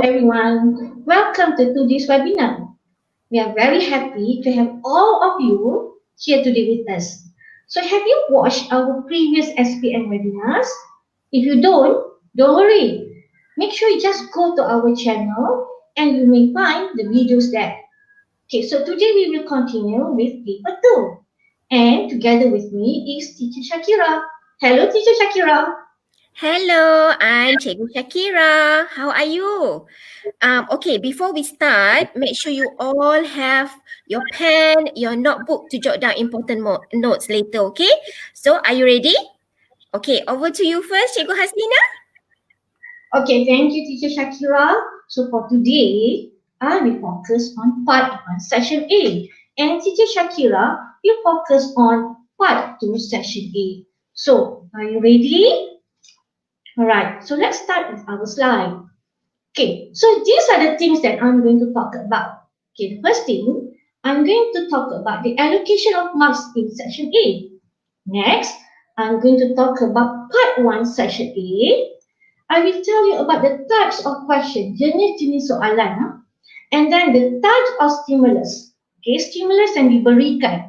everyone. Welcome to today's webinar. We are very happy to have all of you here today with us. So have you watched our previous SPM webinars? If you don't worry. Make sure you just go to our channel and you may find the videos there. Okay, so today we will continue with paper 2. And together with me is Teacher Syakirah. Hello, Teacher Syakirah. Hello, I'm Cikgu Syakirah. How are you? Okay, before we start, make sure you all have your pen, your notebook to jot down important notes later, okay? So, are you ready? Okay, over to you first, Cikgu Haslina. Okay, thank you, Teacher Syakirah. So for today, I will focus on part 1, session A. And Teacher Syakirah will focus on part 2, session A. So, are you ready? Alright, so let's start with our slide. Okay, so these are the things that I'm going to talk about. Okay, the first thing, I'm going to talk about the allocation of marks in section A. Next, I'm going to talk about part 1, section A. I will tell you about the types of questions, jenis-jenis soalan, and then the types of stimulus. Okay, stimulus yang diberikan.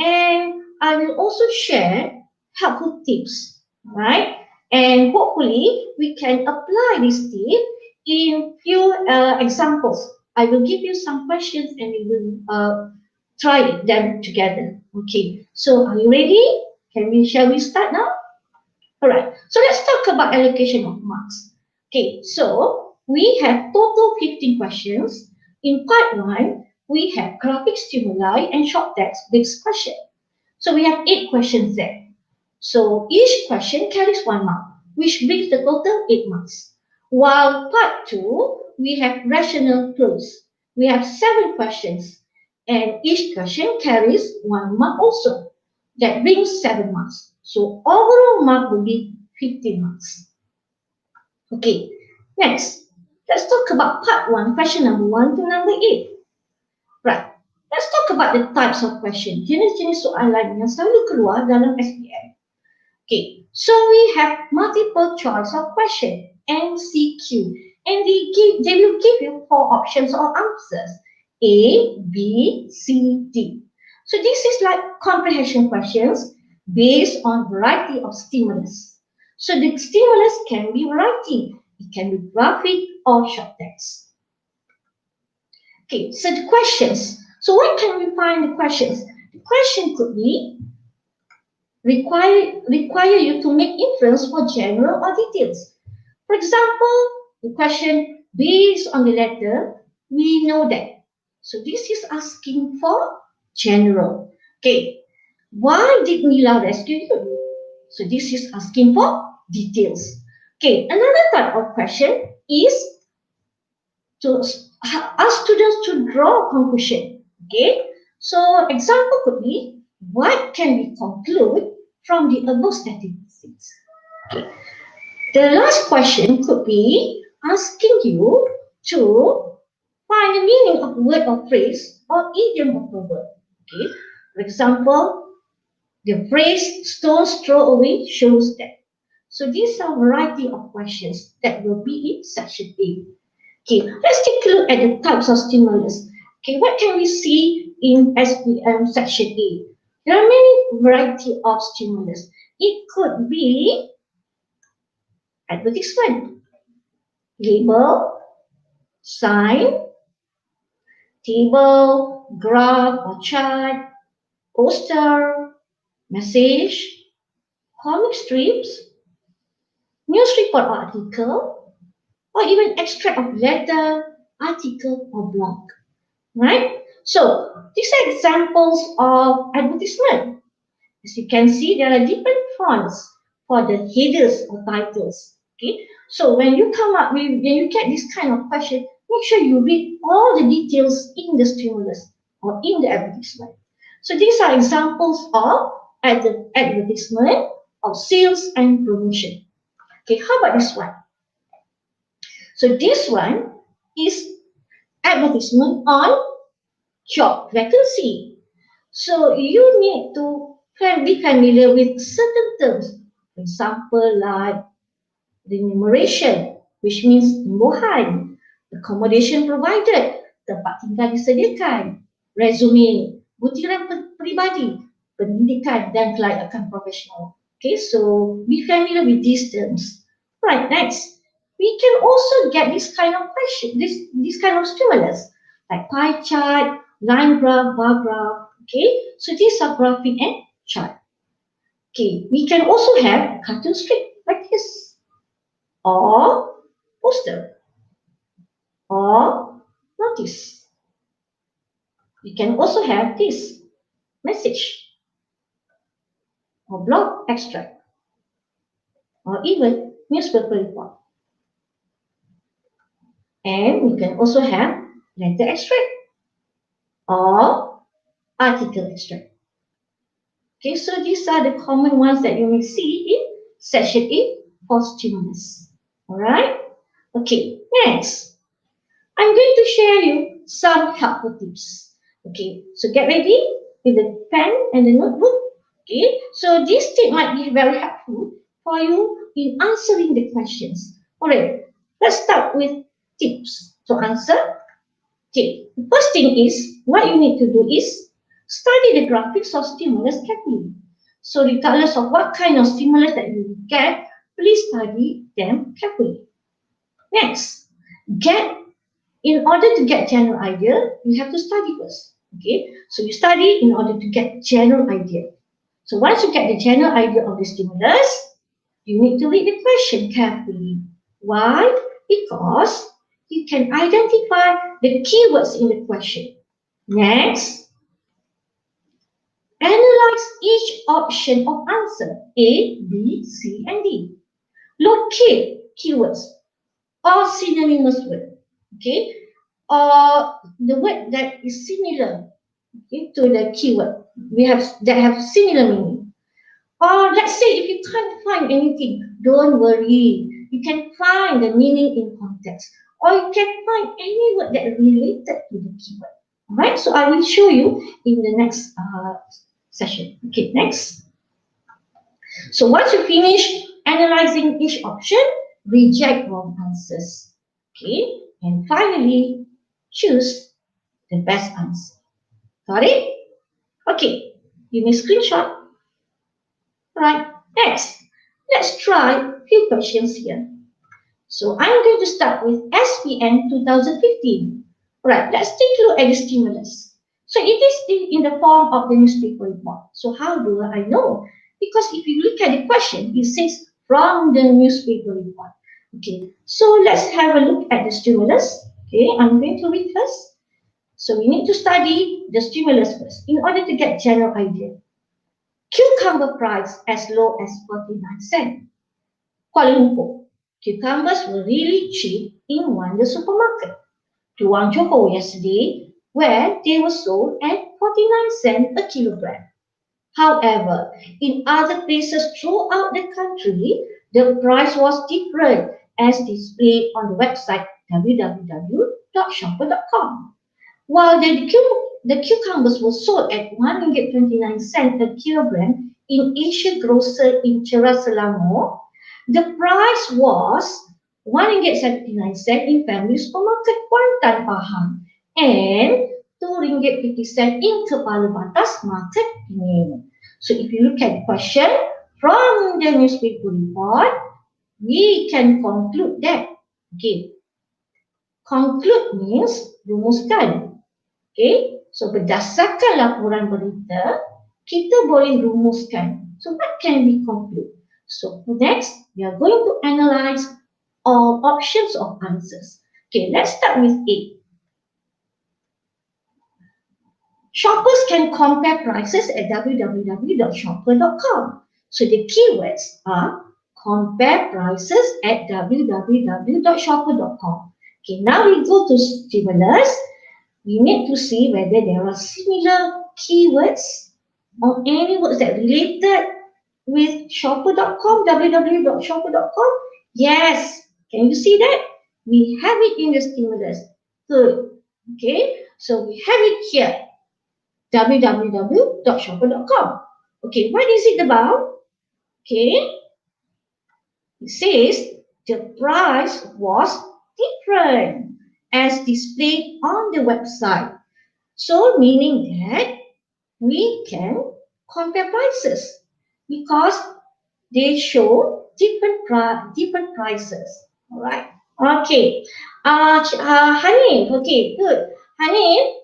And I will also share helpful tips, right? And hopefully we can apply this tip in few examples. I will give you some questions and we will try them together. Okay, so are you ready? Shall we start now? Alright, so let's talk about allocation of marks. Okay, so we have total 15 questions. In part 1, we have graphic stimuli and short text-based question. So we have 8 questions there. So each question carries 1 mark, which brings the total 8 marks. While part 2, we have rational clues. We have 7 questions, and each question carries 1 mark also. That brings 7 marks. So overall mark will be 15 marks. Okay, next, let's talk about part 1, question number 1 to number 8. Right, let's talk about the types of question, jenis-jenis soalan yang selalu keluar dalam SPM. Okay, so we have multiple choice of question, MCQ, and they will give you 4 options or answers, A, B, C, D. So this is like comprehension questions based on variety of stimulus. So the stimulus can be variety. It can be graphic or short text. Okay, so the questions. So where can we find the questions? The question could be require you to make inference for general or details. For example, the question based on the letter, we know that. So this is asking for general. Okay, why did Mila rescue you? So this is asking for details. Okay, another type of question is to ask students to draw a conclusion. Okay, so example could be, what can we conclude from the above statistics? Okay. The last question could be asking you to find the meaning of word or phrase or idiom of a word. Okay. For example, the phrase stones throw away shows that. So these are a variety of questions that will be in section A. Okay, let's take a look at the types of stimulus. Okay, what can we see in SPM section A? There are many variety of stimulus. It could be advertisement, label, sign, table, graph or chart, poster, message, comic strips, news report or article, or even extract of letter, article or blog. Right? So these are examples of advertisement. As you can see, there are different fonts for the headers or titles. Okay, so when you get this kind of question, make sure you read all the details in the stimulus or in the advertisement. So these are examples of advertisement of sales and promotion. Okay, how about this one? So this one is advertisement on job vacancy. So you need to be familiar with certain terms. For example, like remuneration, which means imbuhan, accommodation provided, tempat tinggal disediakan, resume, butiran peribadi, pendidikan dan kelayakan profesional. Okay, so be familiar with these terms. Right, next. We can also get this kind of question, this kind of stimulus, like pie chart, line graph, bar graph. Okay, so these are graphing and chart. Okay, we can also have cartoon strip like this, or poster, or notice. We can also have this message, or blog extract, or even newspaper report. And we can also have letter extract or article extract. Okay, so these are the common ones that you may see in section 8 for stimulus. Alright? Okay, next. I'm going to share you some helpful tips. Okay, so get ready with the pen and the notebook. Okay, so this tip might be very helpful for you in answering the questions. Alright, let's start with tips to answer. Okay, the first thing is, what you need to do is study the graphics of stimulus carefully. So regardless of what kind of stimulus that you get, please study them carefully. Next, in order to get general idea, you have to study first. Okay, so you study in order to get general idea. So once you get the general idea of the stimulus, you need to read the question carefully. Why? Because you can identify the keywords in the question. Next, analyze each option of answer A, B, C, and D. Locate keywords or synonymous word. Okay, or the word that is similar, okay, to the keyword that have similar meaning. Or let's say if you can't find anything, don't worry. You can find the meaning in context, or you can find any word that related to the keyword. Alright, so I will show you in the next session. Okay, next. So once you finish analyzing each option, reject wrong answers. Okay, and finally, choose the best answer. Got it? Okay, you may screenshot. Right, next, let's try a few questions here. So I'm going to start with SPM 2015. Right, let's take a look at the stimulus. So it is in the form of the newspaper report. So how do I know? Because if you look at the question, it says from the newspaper report. Okay, so let's have a look at the stimulus. Okay, I'm going to read first. So we need to study the stimulus first in order to get general idea. Cucumber price as low as 49 cents. Kuala Lumpur. Cucumbers were really cheap in Wonder supermarket. Keluang Johor yesterday, where they were sold at 49 cents a kilogram. However, in other places throughout the country, the price was different as displayed on the website www.shopper.com. While the cucumbers were sold at 129 cents a kilogram in Asia Grocer in Cerah Selangor, the price was 179 cents in Family Supermarket Kuantan Pahang and RM2.50 in Kepala Batas Market Penang. So if you look at the question from the newspaper report, we can conclude that. Okay, conclude means rumuskan. Okay, so berdasarkan laporan berita, kita boleh rumuskan. So what can we conclude? So next, we are going to analyze all options of answers. Okay, let's start with A. Shoppers can compare prices at www.shopper.com. So the keywords are compare prices at www.shopper.com. Okay, now we go to stimulus. We need to see whether there are similar keywords or any words that related with shopper.com, www.shopper.com. Yes, can you see that? We have it in the stimulus. Good. Okay, so we have it here. www.shopper.com. Okay, what is it about? Okay, it says the price was different as displayed on the website. So meaning that we can compare prices because they show different prices. All right. Okay. Hanif. Okay, good. Hanif,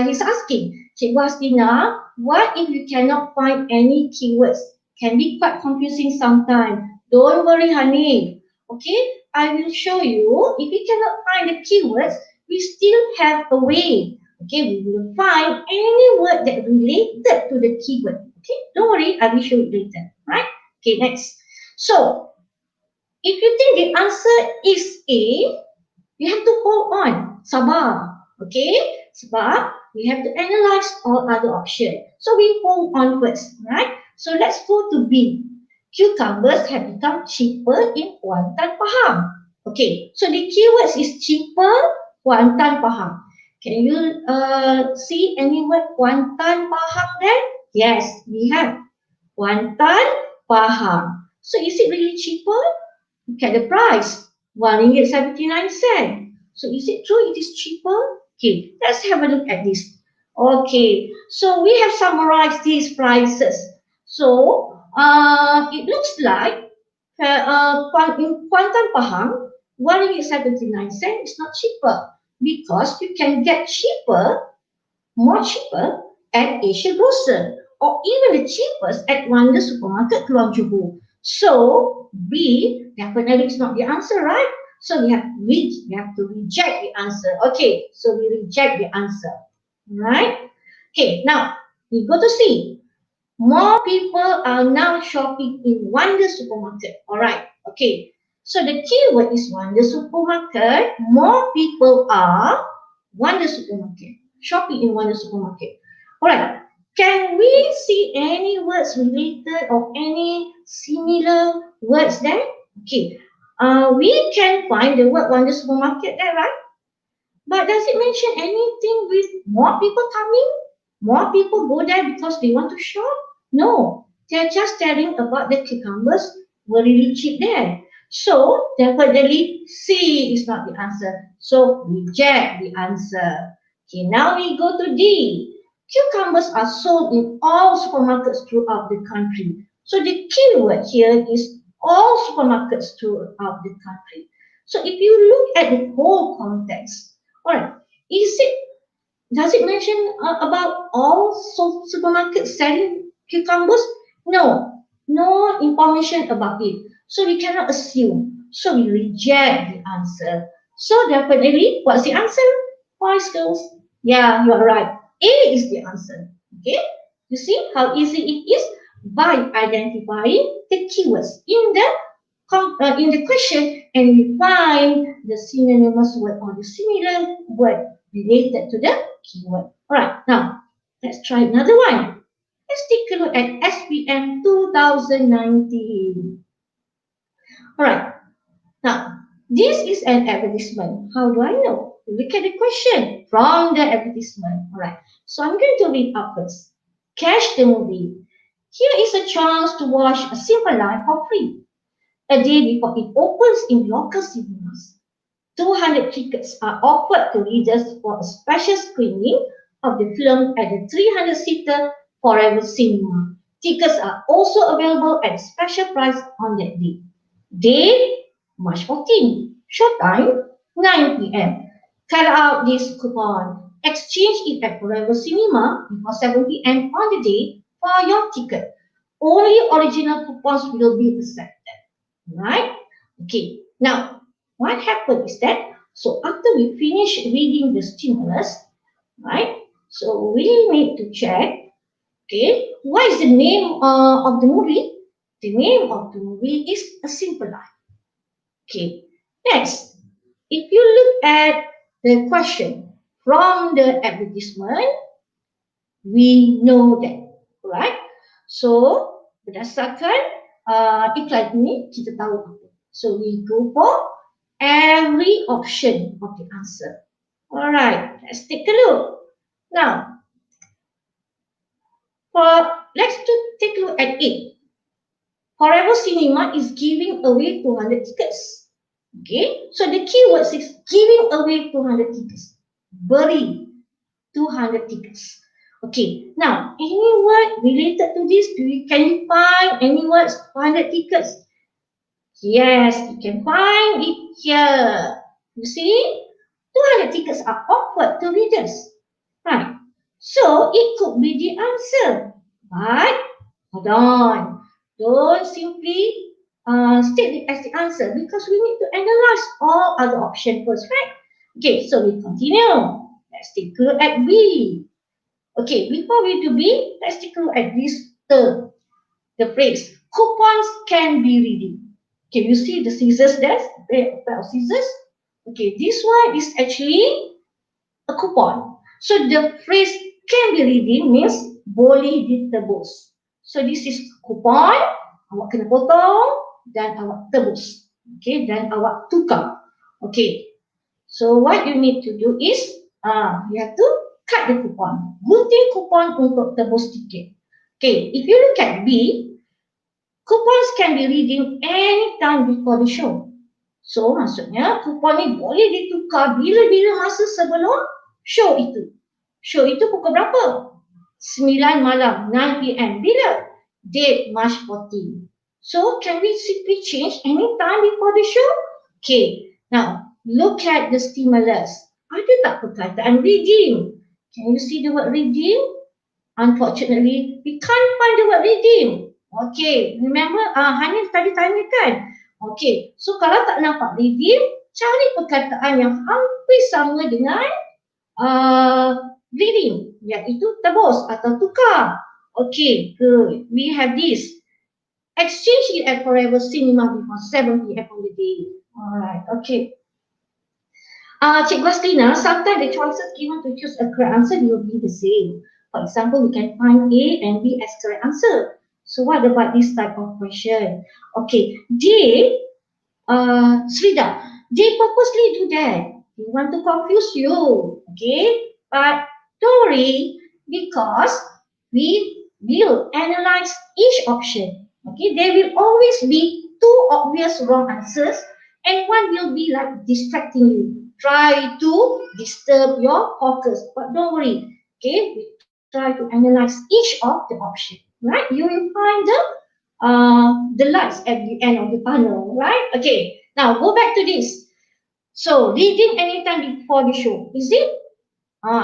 he's asking, Cikgu Haslina, what if you cannot find any keywords? Can be quite confusing sometimes. Don't worry, Hanif. Okay, I will show you. If you cannot find the keywords, we still have a way. Okay, we will find any word that related to the keyword. Okay, don't worry, I will show it later. Right? Okay, next. So, if you think the answer is A, you have to hold on. Sabar. Okay? Sabar. We have to analyze all other options. So we hold on first. Right? So let's go to B. Cucumbers have become cheaper in Kuantan, Pahang. Okay. So the keywords is cheaper, Kuantan, Pahang. Can you see any word Kuantan, Pahang there? Yes, we have Kuantan, Pahang. So is it really cheaper? Look at the price, RM1.79. So is it true it is cheaper? Okay, let's have a look at this. Okay, so we have summarized these prices. So it looks like in Kuantan Pahang, RM1.79 is not cheaper because you can get more cheaper at Asia Grocer or even the cheapest at Wonder Supermarket Keluang Johor. So B definitely is not the answer, right? So we have to reject the answer. Okay, so we reject the answer, right? Okay, now we go to C. More people are now shopping in Wonder Supermarket. All right, okay. So the keyword is Wonder Supermarket. More people are Wonder Supermarket. Shopping in Wonder Supermarket. All right. Can we see any words related or any similar words there? Okay. We can find the word Wonder Supermarket there, right? But does it mention anything with more people coming? More people go there because they want to shop? No. They're just telling about the cucumbers were really cheap there. So definitely C is not the answer. So reject the answer. Okay, now we go to D. Cucumbers are sold in all supermarkets throughout the country. So the keyword here is all supermarkets throughout the country. So if you look at the whole context, all right, does it mention about all supermarkets selling cucumbers? No, no information about it. So we cannot assume. So we reject the answer. So definitely, what's the answer? Boys, girls. Yeah, you are right. A is the answer. Okay? You see how easy it is by identifying the keywords in the question, and we find the synonymous word or the similar word related to the keyword. Alright, now let's try another one. Let's take a look at SPM 2019. Alright, now this is an advertisement. How do I know? Look at the question from the advertisement. Alright, so I'm going to read up first. Catch the movie. Here is a chance to watch A Simple Life for free. A day before it opens in local cinemas. 200 tickets are offered to readers for a special screening of the film at the 300-seater Forever Cinema. Tickets are also available at a special price on that day. Date, March 14. Showtime, 9 p.m. Cut out this coupon. Exchange it at Forever Cinema before 7 p.m. on the day for your ticket. Only original coupons will be accepted. Right? Okay. Now, what happened is that, so after we finish reading the stimulus, right? So we need to check, okay, what is the name of the movie? The name of the movie is A Simple Life. Okay. Next, if you look at the question from the advertisement, we know that, right? So, berdasarkan iklan ini, kita tahu apa. So we go for every option of the answer. Alright, let's take a look. Now, let's take a look at it. Forever Cinema is giving away 200 tickets. Okay, so the keyword is giving away 200 tickets. Beri 200 tickets. Okay, now any word related to this? Can you find any words 200 tickets? Yes, you can find it here. You see, 200 tickets are offered to readers. Right. So it could be the answer. But hold on. Don't simply state it as the answer because we need to analyze all other options first, right? Okay, so we continue. Let's take a look at B. Okay, before we do B, let's take a look at this term, the phrase. Coupons can be redeemed. Okay, you see the scissors there? A pair of scissors. Okay, this one is actually a coupon. So the phrase can be redeemed means boleh ditebus. So this is coupon, awak kena potong dan awak tebus. Okay, dan awak tukar. Okay, so what you need to do is you have to cut the coupon. Gunting coupon untuk tebus tiket. Okay, if you look at B, coupons can be redeemed anytime before the show. So maksudnya kupon ni boleh ditukar bila-bila masa sebelum show itu. Show itu pukul berapa? 9 malam, 9 p.m. Bila? Date March 14. So can we simply change any time before the show? Okay, now look at the stimulus. Ada tak perkataan redeem? Can you see the word redeem? Unfortunately, we can't find the word redeem. Okay, remember hanya tadi tanya kan? Okay, so kalau tak nampak redeem, cari perkataan yang hampir sama dengan redeem, iaitu tebus atau tukar. Okay, good. We have this. Exchange it at Forever Cinema before 7 p.m. on the day. Alright, okay. Cikgu Haslina, sometimes the choices given to choose a correct answer will be the same. For example, we can find A and B as correct answer. So what about this type of question? Okay, Srida, they purposely do that. They want to confuse you. Okay, but don't worry because we will analyze each option. Okay, there will always be two obvious wrong answers and one will be like distracting you. Try to disturb your focus, but don't worry. Okay, we try to analyze each of the option. Right, you will find the lights at the end of the tunnel. Right. Okay. Now go back to this. So reading anytime before the show. Is it?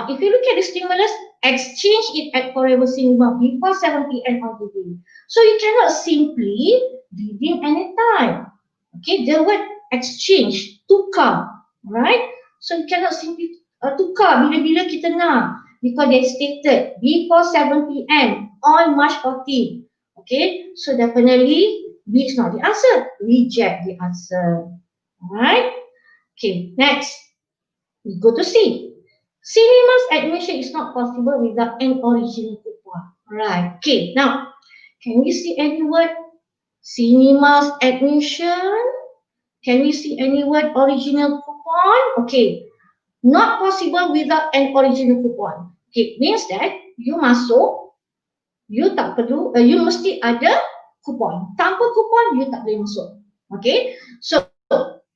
If you look at the stimulus, exchange it at Forever Cinema before 7 p.m. on the day. So you cannot simply reading anytime. Okay, the word exchange, tukar, right? So you cannot simply tukar bila-bila kita nak because they stated before 7 p.m. on March 14. Okay, so definitely B is not the answer. Reject the answer. Alright. Okay, next we go to C. Cinema's admission is not possible without an original coupon. Alright. Okay, now can we see any word? Cinema's admission. Can we see any word original coupon? Okay, not possible without an original coupon. Okay, means that you masuk, you tak perlu, you mesti ada coupon. Tanpa coupon, you tak boleh masuk. Okay, so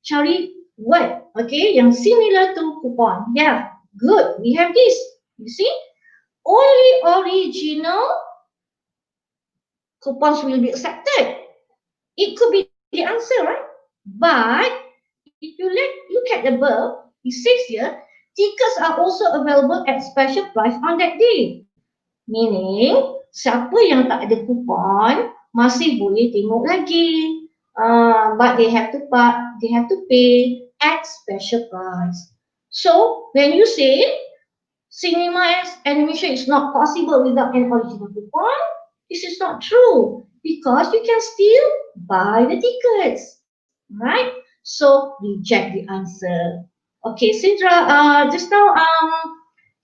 cari word, okay, yang similar to coupon. Yeah, good. We have this. You see, only original coupons will be accepted. It could be the answer, right? But if you look at the above, it says here, tickets are also available at special price on that day. Meaning, siapa yang tak ada kupon masih boleh tengok lagi. But they have to pay at special price. So when you say cinema admission is not possible without an original coupon, this is not true because you can still buy the tickets, right? So reject the answer. Okay, Sindra, just now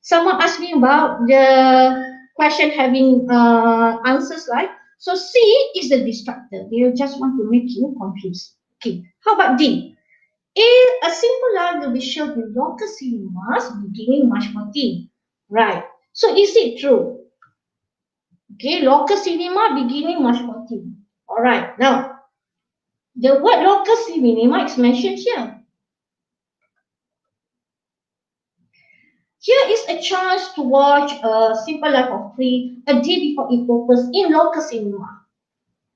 someone asked me about the question having answers, right? So C is the distractor. They just want to make you confused. Okay, how about D? A simple line will be shown in local cinemas beginning March 14. Right. So is it true? Okay, local cinema beginning March 14. Alright, now The word locusi minima is mentioned here. Here is a chance to watch a Simple Life of Free a day before it opens in Locus Cinema.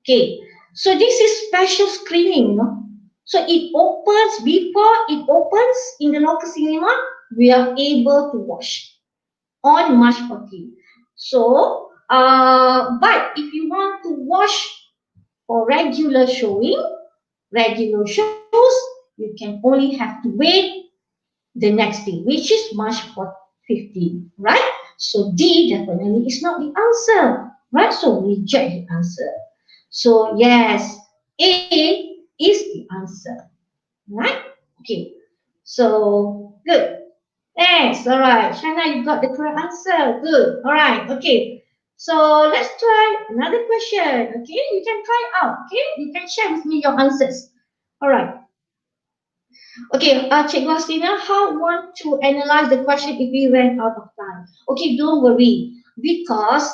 Okay, so this is special screening, no? So it opens, before it opens in the Locus Cinema, we are able to watch on March 14. So, but if you want to watch for regular shows, you can only have to wait the next day, which is March 15, right? So D definitely is not the answer, right? So reject the answer. So yes, A is the answer, right? Okay, so good. Thanks. All right, Shana, you got the correct answer. Good. All right. Okay. So let's try another question. Okay, you can try out. Okay, you can share with me your answers. All right. Okay, Cikgu Haslina, how want to analyze the question if we ran out of time? Okay, don't worry, because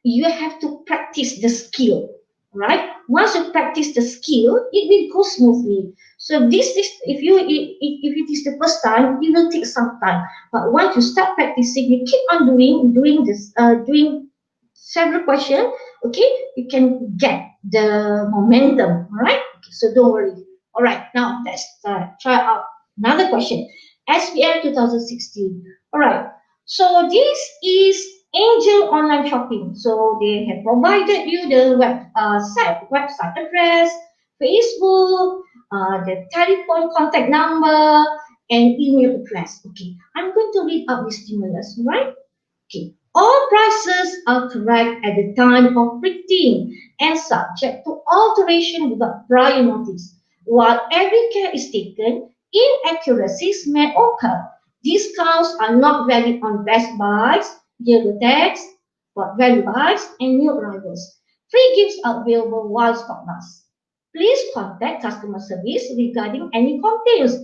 you have to practice the skill, right? Once you practice the skill, it will go smoothly. So this is, if it is the first time, it will take some time. But once you start practicing, you keep on doing several questions, okay, you can get the momentum, all right? Okay, so don't worry. All right, now let's try out another question. SPM 2016. All right, so this is Angel Online Shopping. So they have provided you the website address, Facebook, the telephone contact number, and email address. Okay, I'm going to read out the stimulus, right? Okay. All prices are correct at the time of printing and subject to alteration without prior notice. While every care is taken, inaccuracies may occur. Discounts are not valid on best buys, yellow tags, value buys, and new arrivals. Free gifts are available while stock lasts. Please contact customer service regarding any complaints.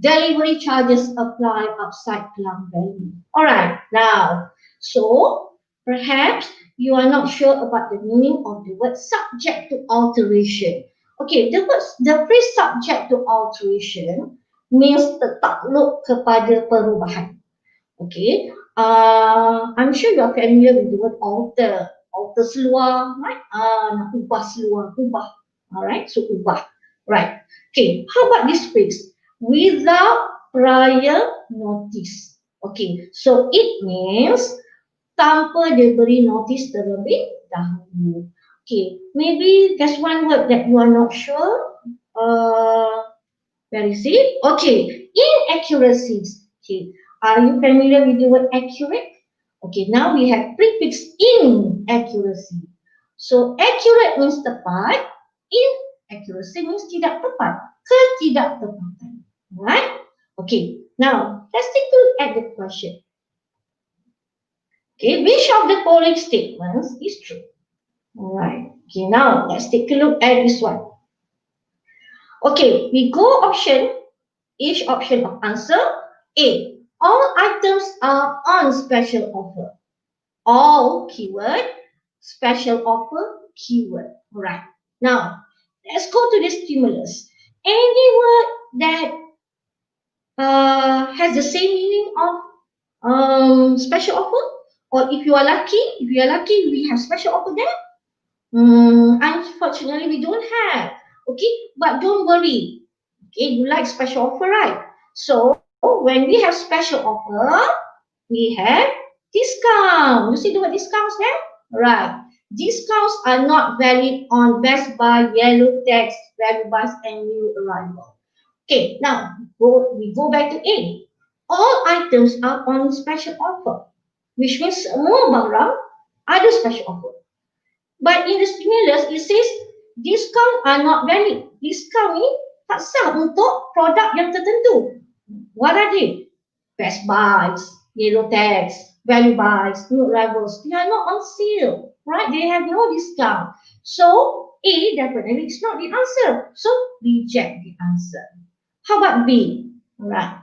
Delivery charges apply outside plum value. Alright, now, so perhaps you are not sure about the meaning of the word subject to alteration. Okay, the phrase subject to alteration means tertakluk kepada perubahan. Okay, I'm sure you are familiar with the word alter seluar, right? Nak ubah seluar, ubah. Alright, so ubah. Right. Okay, how about this phrase? Without prior notice. Okay, so it means tanpa diberi notice terlebih dahulu. Okay, maybe there's one word that you are not sure. Where is it? Okay, inaccuracies. Okay, are you familiar with the word accurate? Okay, now we have prefix inaccuracy. So accurate means tepat, inaccuracy means tidak tepat, ketidaktepatan. Right? Okay, now let's take a look at the question. Okay, which of the following statements is true? Alright, okay, now let's take a look at this one. Okay, we go each option of answer. A, all items are on special offer. All keyword, special offer, keyword. Alright, now let's go to the stimulus. Any word that has the same meaning of special offer, or if you are lucky, we have special offer there. Unfortunately, we don't have. Okay, but don't worry. Okay, you like special offer, right? So when we have special offer, we have discount. You see the word discounts there? Right. Discounts are not valid on Best Buy, Yellow Tags, Value Buys, and New Arrival. Okay, now we go back to A. All items are on special offer, which means semua barang ada special offer. But in the stimulus, it says discount are not valid. Discount ni tak sah untuk produk yang tertentu. What are they? Best Buys, Yellow Tags, Value Buys, New Arrivals. They are not on sale, right? They have no discount. So A definitely is not the answer. So reject the answer. How about B? Right.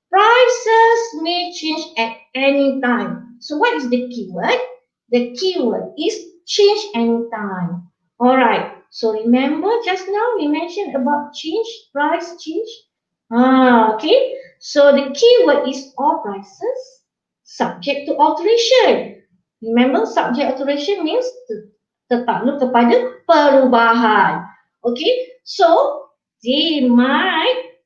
Prices may change at any time. So what is the keyword? The keyword is change anytime. Alright. So remember just now we mentioned about change, price change. Okay. So the keyword is all prices subject to alteration. Remember subject alteration means tertakluk kepada perubahan. Okay. So they might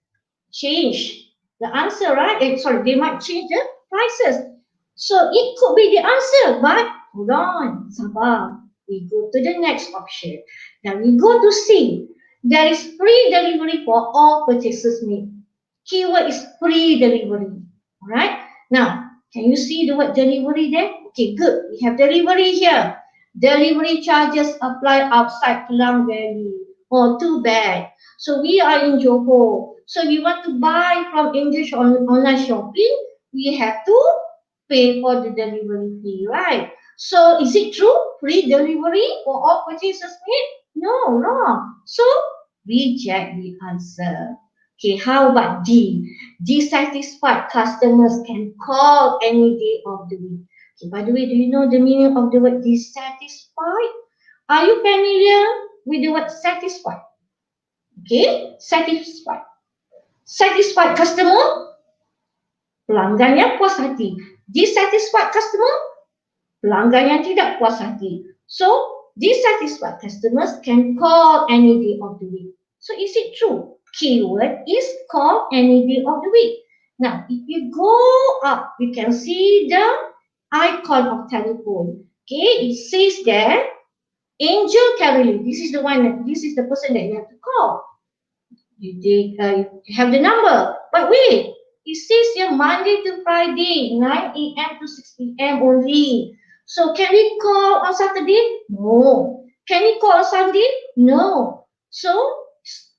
change the answer, right? Sorry, they might change the prices. So it could be the answer, but hold on, sabar. We go to the next option. Now we go to C. There is free delivery for all purchases made. Keyword is free delivery. Alright. Now, can you see the word delivery there? Okay, good. We have delivery here. Delivery charges apply outside Kelang Valley. Oh, too bad. So we are in Johor. So we want to buy from English online shopping. We have to pay for the delivery fee, right? So is it true? Free delivery for all purchases made? No, wrong. So reject the answer. Okay, how about D? Dissatisfied customers can call any day of the week. Okay, by the way, do you know the meaning of the word dissatisfied? Are you familiar with the word satisfied? Okay, satisfied. Satisfied customer, pelanggan yang puas hati. Dissatisfied customer, pelanggan yang tidak puas hati. So, dissatisfied customers can call any day of the week. So, is it true? Keyword is call any day of the week. Now, if you go up, you can see the icon of telephone. Okay, it says there, Angel Caroline. This is the one. This is the person that you have to call. You have the number. But wait, it says here Monday to Friday, 9 a.m. to 6 p.m. only. So can we call on Saturday? No. Can we call on Sunday? No. So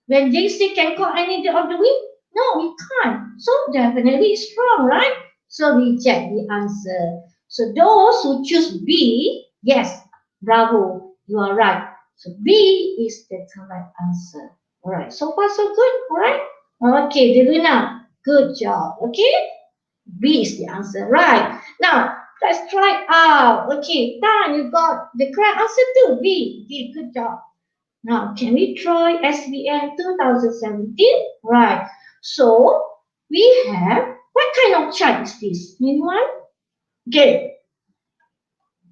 when they say can call any day of the week, no, we can't. So definitely it's wrong, right? So reject the answer. So those who choose B, yes, bravo, you are right. So B is the correct answer. Alright, so far so good, alright? Okay, Deluna, good job, okay? B is the answer, right? Now, let's try out. Okay, Tan, you got the correct answer too, B. B, good job. Now, can we try SPM 2017? Right, so we have, what kind of chart is this? Anyone? Okay,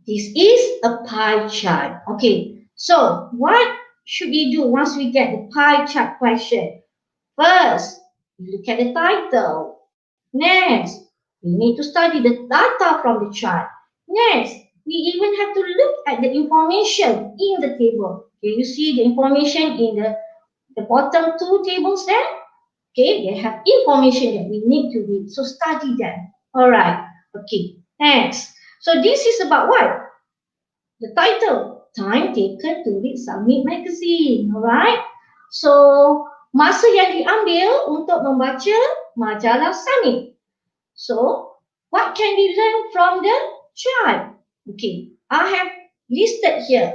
this is a pie chart. Okay, so what should we do once we get the pie chart question? First, we look at the title. Next, we need to study the data from the chart. Next, we even have to look at the information in the table. Okay, you see the information in the bottom two tables there? Okay, they have information that we need to read. So study them. Alright, okay, next. So this is about what? The title, time taken to read Summit Magazine. Alright, so masa yang diambil untuk membaca majalah Summit. So, what can we learn from the chart? Okay, I have listed here.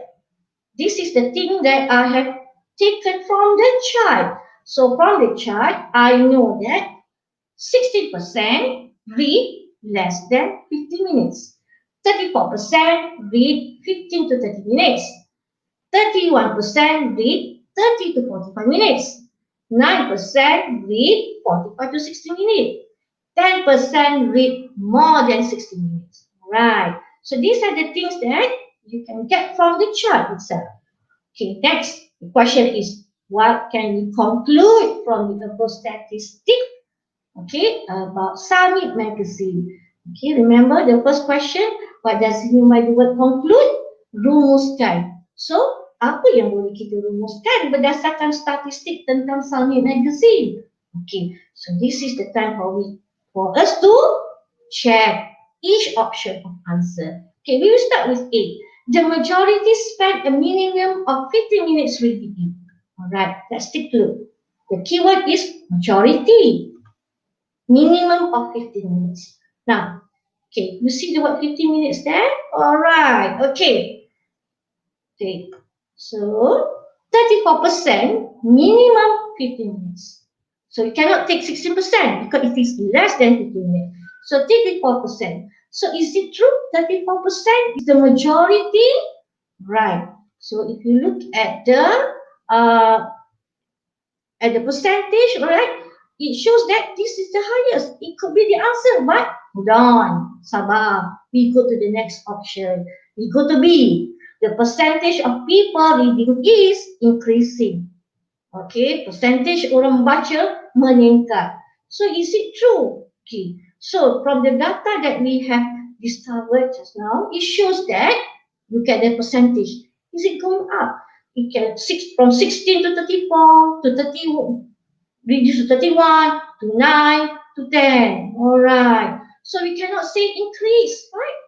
This is the thing that I have taken from the chart. So, from the chart, I know that 60% read less than 50 minutes. 34% read 15 to 30 minutes. 31% read 30 to 45 minutes. 9% read 45 to 60 minutes. 10% read more than 60 minutes. Right. So these are the things that you can get from the chart itself. Okay, next. The question is, what can we conclude from the above statistic? Okay, about Summit Magazine. Okay, remember the first question, what does it mean by the word conclude? Rumuskan. So, apa yang boleh kita rumuskan berdasarkan statistik tentang Summit Magazine? Okay, so this is the time for us to check each option of answer. Okay, we will start with A. The majority spend a minimum of 50 minutes reading. Alright, let's take a look. The keyword is majority. Minimum of 15 minutes. Now, okay, you see the word 15 minutes there? Alright, okay. Okay, so 34% minimum 15 minutes. So you cannot take 16% because it is less than 15 minutes. So 34%. So is it true 34% is the majority? Right. So if you look uh, at the percentage, all right, it shows that this is the highest. It could be the answer, but hold on, sabar. We go to the next option. We go to B. The percentage of people reading is increasing. Okay, percentage orang baca meningkat. So is it true? Okay, so from the data that we have discovered just now, it shows that, look at the percentage. Is it going up? It can from 16 to 34 to 30, reduce to 31 to 9 to 10. Alright. So we cannot say increase, right?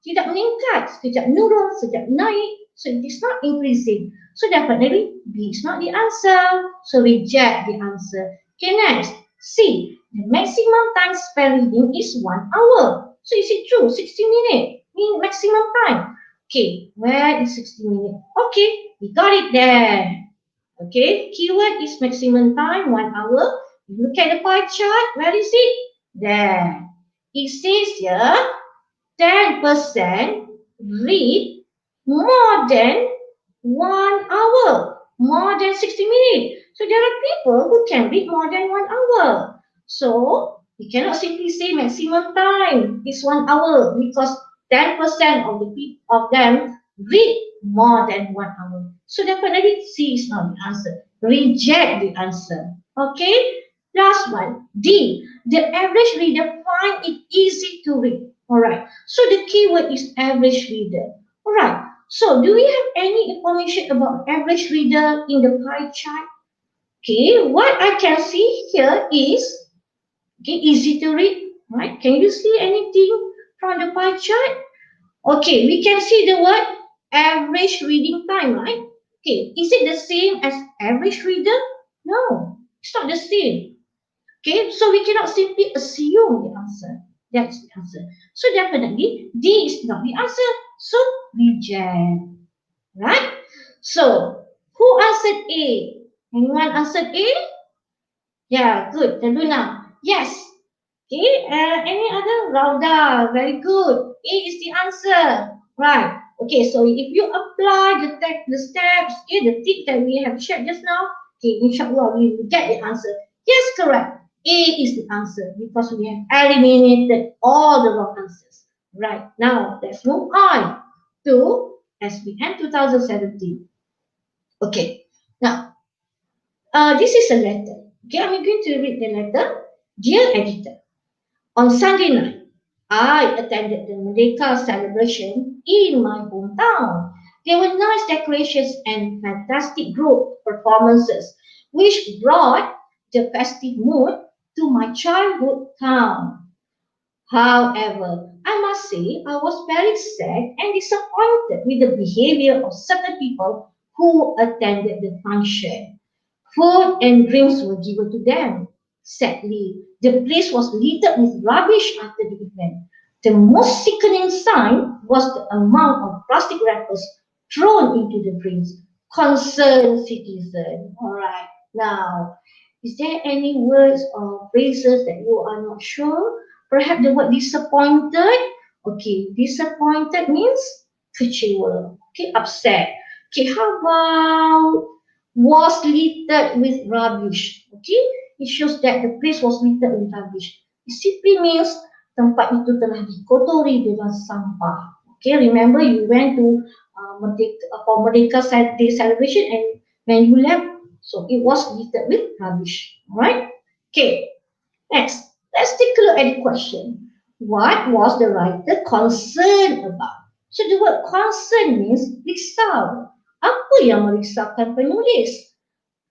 Tidak meningkat, sekejap nurun, sekejap naik. So it is not increasing. So definitely B is not the answer. So reject the answer. Okay, next. C. The maximum time spent reading is 1 hour. So is it true? 60 minutes mean maximum time. Okay, where is 60 minutes? Okay, we got it there. Okay, keyword is maximum time, 1 hour. You look at the pie chart, where is it? There. It says here, 10% read more than 1 hour, more than 60 minutes. So there are people who can read more than 1 hour. So we cannot simply say maximum time is 1 hour because 10% of them read more than 1 hour. So definitely C is not the answer. Reject the answer. Okay. Last one, D. The average reader find it easy to read. Alright. So the keyword is average reader. Alright. So do we have any information about average reader in the pie chart? Okay. What I can see here is, okay, easy to read. Right? Can you see anything from the pie chart? Okay, we can see the word average reading time, right? Okay, is it the same as average reader? No, it's not the same. Okay, so we cannot simply assume the answer. That's the answer. So definitely D is not the answer. So reject. Right? So who answered A? Anyone answered A? Yeah, good. The Luna. Yes. Okay, any other? Rauda, very good. A is the answer. Right. Okay, so if you apply the steps, okay, the tips that we have shared just now, okay, inshallah, we will get the answer. Yes, correct. A is the answer because we have eliminated all the wrong answers. Right. Now, let's move on to SPM 2017. Okay. Now, this is a letter. Okay, I'm going to read the letter. Dear editor, on Sunday night, I attended the Merdeka celebration in my hometown. There were nice decorations and fantastic group performances, which brought the festive mood to my childhood town. However, I must say I was very sad and disappointed with the behavior of certain people who attended the function. Food and drinks were given to them. Sadly, the place was littered with rubbish after the event. The most sickening sign was the amount of plastic wrappers thrown into the drinks. Concerned citizen. Alright. Now, is there any words or phrases that you are not sure? Perhaps the word disappointed. Okay, disappointed means kecewa. Okay, upset. Okay, how about was littered with rubbish. Okay, it shows that the place was littered with rubbish. It simply means tempat itu telah dikotori dengan sampah. Okay, remember you went to for Merdeka Day celebration and when you left, so it was littered with rubbish. Alright. Okay. Next, let's take a look at the question. What was the writer concerned about? So the word concern means risau. Apa yang merisaukan penulis?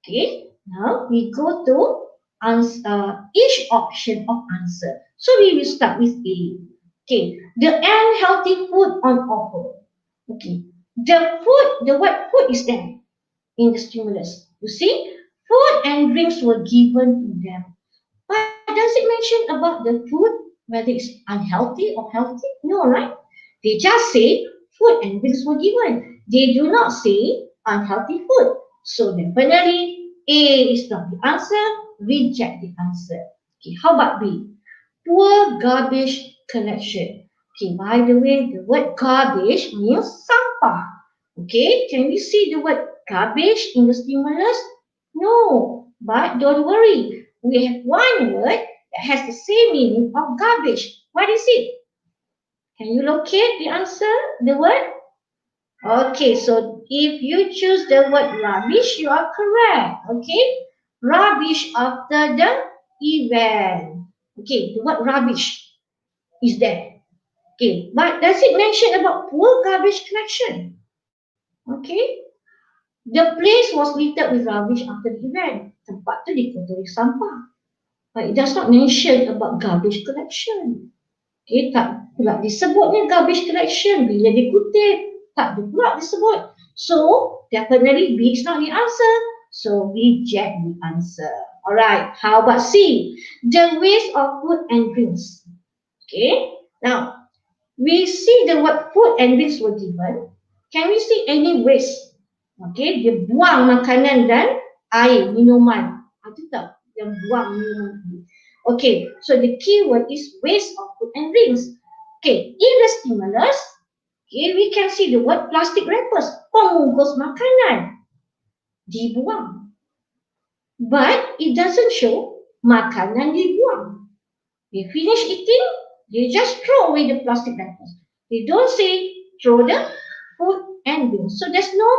Okay, now we go to answer, each option of answer. So we will start with A. Okay, the unhealthy food on offer. Okay, the word food is there in the stimulus. You see, food and drinks were given to them. But does it mention about the food, whether it's unhealthy or healthy? No, right? They just say food and drinks were given. They do not say unhealthy food. So definitely A is not the answer. Reject the answer. Okay, how about B? Poor garbage collection. Okay, by the way, the word garbage means sampah. Okay, can we see the word garbage in the stimulus? No, but don't worry. We have one word that has the same meaning of garbage. What is it? Can you locate the answer, the word? Okay, so if you choose the word rubbish, you are correct. Okay, rubbish after the event. Okay, the word rubbish is there. Okay, but does it mention about poor garbage collection? Okay, the place was littered with rubbish after the event. Tempat tu dikotori sampah. But it does not mention about garbage collection. Okay, tak pula disebutnya garbage collection bila dikutip. Tak pula disebut. So, definitely B is not the answer. So, reject the answer. Alright, how about C? The waste of food and drinks. Okay, now, we see the word food and drinks were given. Can we see any waste? Okay, dia buang makanan dan air, minuman. Ada tak yang buang minuman? Okay, so the keyword is waste of food and drinks. Okay, in the stimulus, okay, we can see the word plastic wrappers, pembungkus makanan, dibuang. But it doesn't show makanan dibuang. They finish eating, they just throw away the plastic wrappers. They don't say throw the food and drinks. So there's no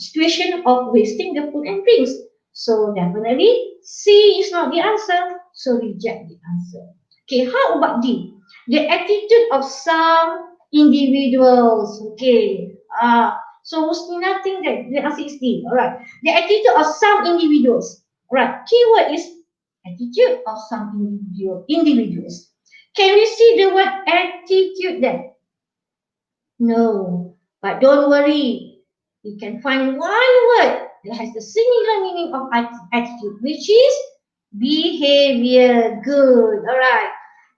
situation of wasting the food and drinks. So definitely C is not the answer. So reject the answer. Okay, how about D? The attitude of some individuals. Okay. So Mustina think that the answer is D. Alright. The attitude of some individuals. Alright. Keyword is attitude of some individuals. Can we see the word attitude there? No, but don't worry. You can find one word that has the similar meaning of attitude, which is behavior. Good. All right.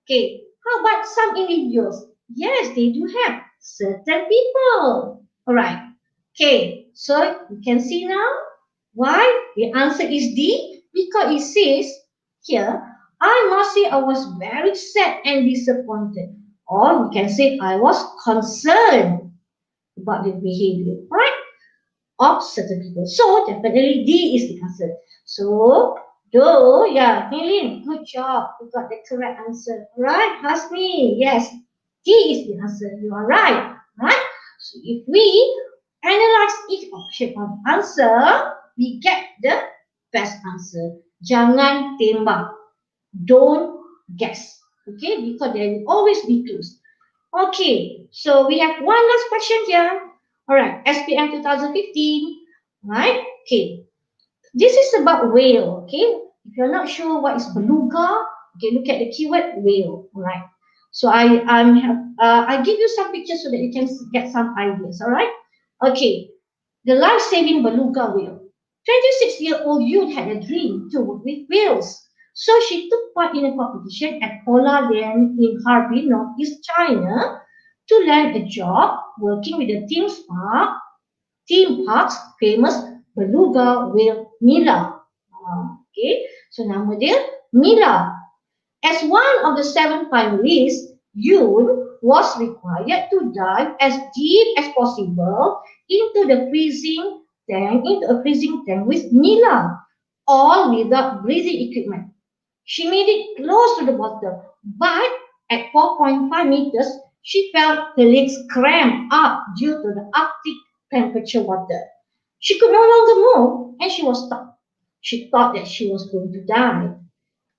Okay. How about some individuals? Yes, they do have certain people. All right. Okay. So you can see now why the answer is D, because it says here, I must say I was very sad and disappointed. Or we can say I was concerned about the behavior, right, of certain people. So definitely D is the answer. So yeah, Nilin, good job. You got the correct answer. Right, Hasni, yes, D is the answer. You are right. Right? So if we analyze each option of answer, we get the best answer. Jangan tembak. Don't guess. Okay, because there will always be clues. Okay, so we have one last question here. All right, SPM 2015. Right? Okay, this is about whale. Okay, if you're not sure what is beluga, okay, look at the keyword whale. All right. So I give you some pictures so that you can get some ideas. All right. Okay, the life-saving beluga whale. 26-year-old youth had a dream to work with whales. So she took part in a competition at Polar Land in Harbin, Northeast China, to land a job working with the theme park's famous beluga whale Mila. Okay, so nama dia Mila. As one of the 7 finalists, Yoon was required to dive as deep as possible into a freezing tank with Mila, all without breathing equipment. She made it close to the bottom, but at 4.5 meters, she felt her legs cramp up due to the Arctic temperature water. She could no longer move and she was stuck. She thought that she was going to die.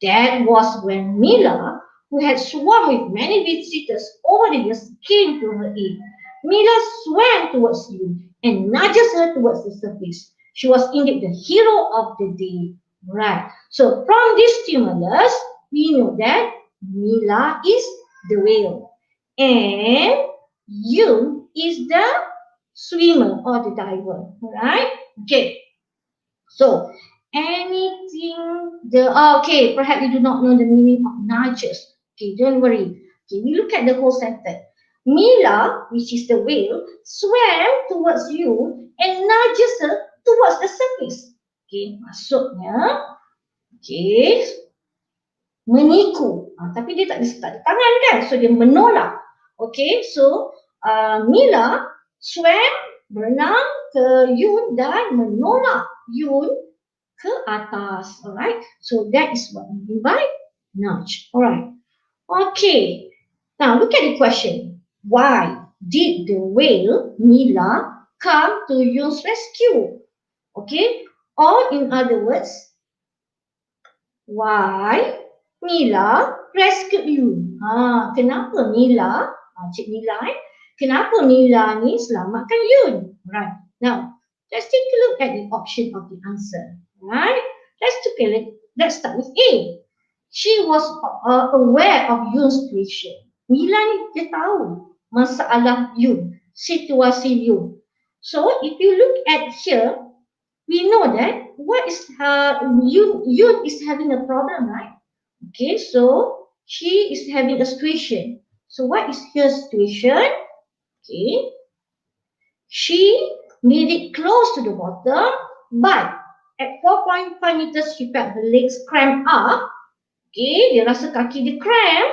That was when Mila, who had swum with many visitors over the years, came to her aid. Mila swam towards you and nudges her towards the surface. She was indeed the hero of the day. Right. So from this stimulus, we know that Mila is the whale and you is the swimmer or the diver. Right? Okay. So okay, perhaps you do not know the meaning of nudges. Okay, don't worry. Okay, we look at the whole sentence. Mila, which is the whale, swam towards you and nudges her towards the surface. Okay, maksudnya, okay, meniku. Tapi dia tak ada tangan kan? So dia menolak. Okay, so Mila swam Berenang ke Yun dan menolak Yun ke atas. Alright. So that is what we mean by nudge. Alright. Okay. Now look at the question. Why did the whale Mila come to Yun's rescue? Okay. Or in other words, why Mila rescued you? Kenapa Mila? Cik Mila Kenapa Mila ni selamatkan Yun? Right. Now, let's take a look at the option of the answer. Right. Let's start with A. She was aware of Yun's situation. Mila ni dia tahu masalah Yun, situasi Yun. So, if you look at here, we know that what is Yun is having a problem, right? Okay, so she is having a situation. So what is her situation? Okay, she made it close to the water, but at 4.5 meters she felt her legs cramp up. Okay, dia rasa kaki dia cramp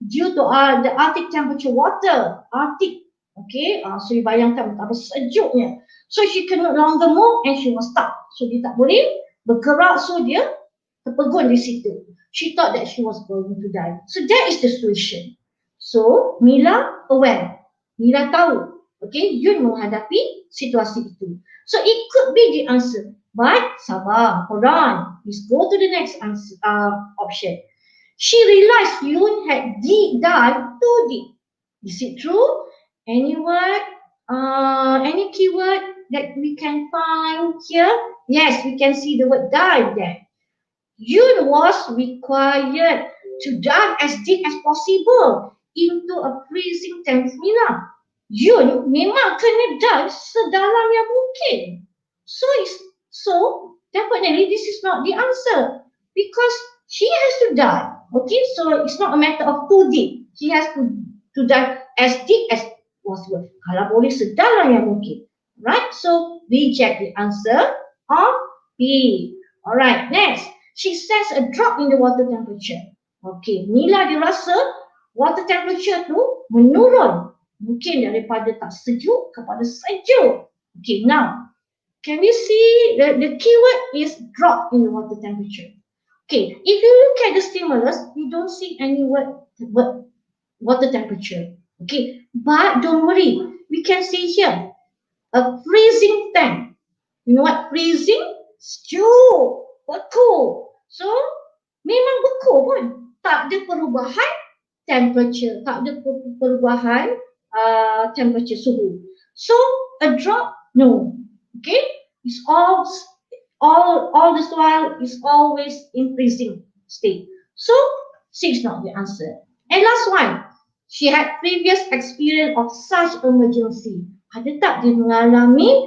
due to the Arctic temperature water. Arctic, okay, so you bayangkan betapa sejuknya. So she could no longer move and she was stuck. So dia tak boleh bergerak, so dia terpegun di situ. She thought that she was going to die. So that is the situation. So Mila aware. Mila tahu. Okay, Yun menghadapi situasi itu. So it could be the answer. But sabar, hold on. Please go to the next answer, option. She realized Yun had dived too deep. Is it true? Any word? Any keyword that we can find here? Yes, we can see the word dive there. Yun was required to dive as deep as possible into a freezing tank Mina. Yun memang kena dive sedalam yang mungkin. So definitely this is not the answer because she has to dive. Okay, so it's not a matter of too deep. She has to dive as deep as possible. Kalau boleh sedalam yang mungkin. Right, so reject the answer of B. Alright, next. She sense a drop in the water temperature. Okay, Mila dia rasa water temperature tu menurun. Mungkin daripada tak sejuk kepada sejuk. Okay, now, can we see the keyword is drop in the water temperature. Okay, if you look at the stimulus, we don't see any word water temperature. Okay, but don't worry, we can see here a freezing tank. You know what freezing? Sejuk, beku. So, memang beku pun. Tak ada perubahan temperature. Tak ada perubahan temperature suhu. So, a drop? No. Okay? It's all this while is always in freezing state. So, C is not the answer. And last one. She had previous experience of such emergency. Ada tak dia mengalami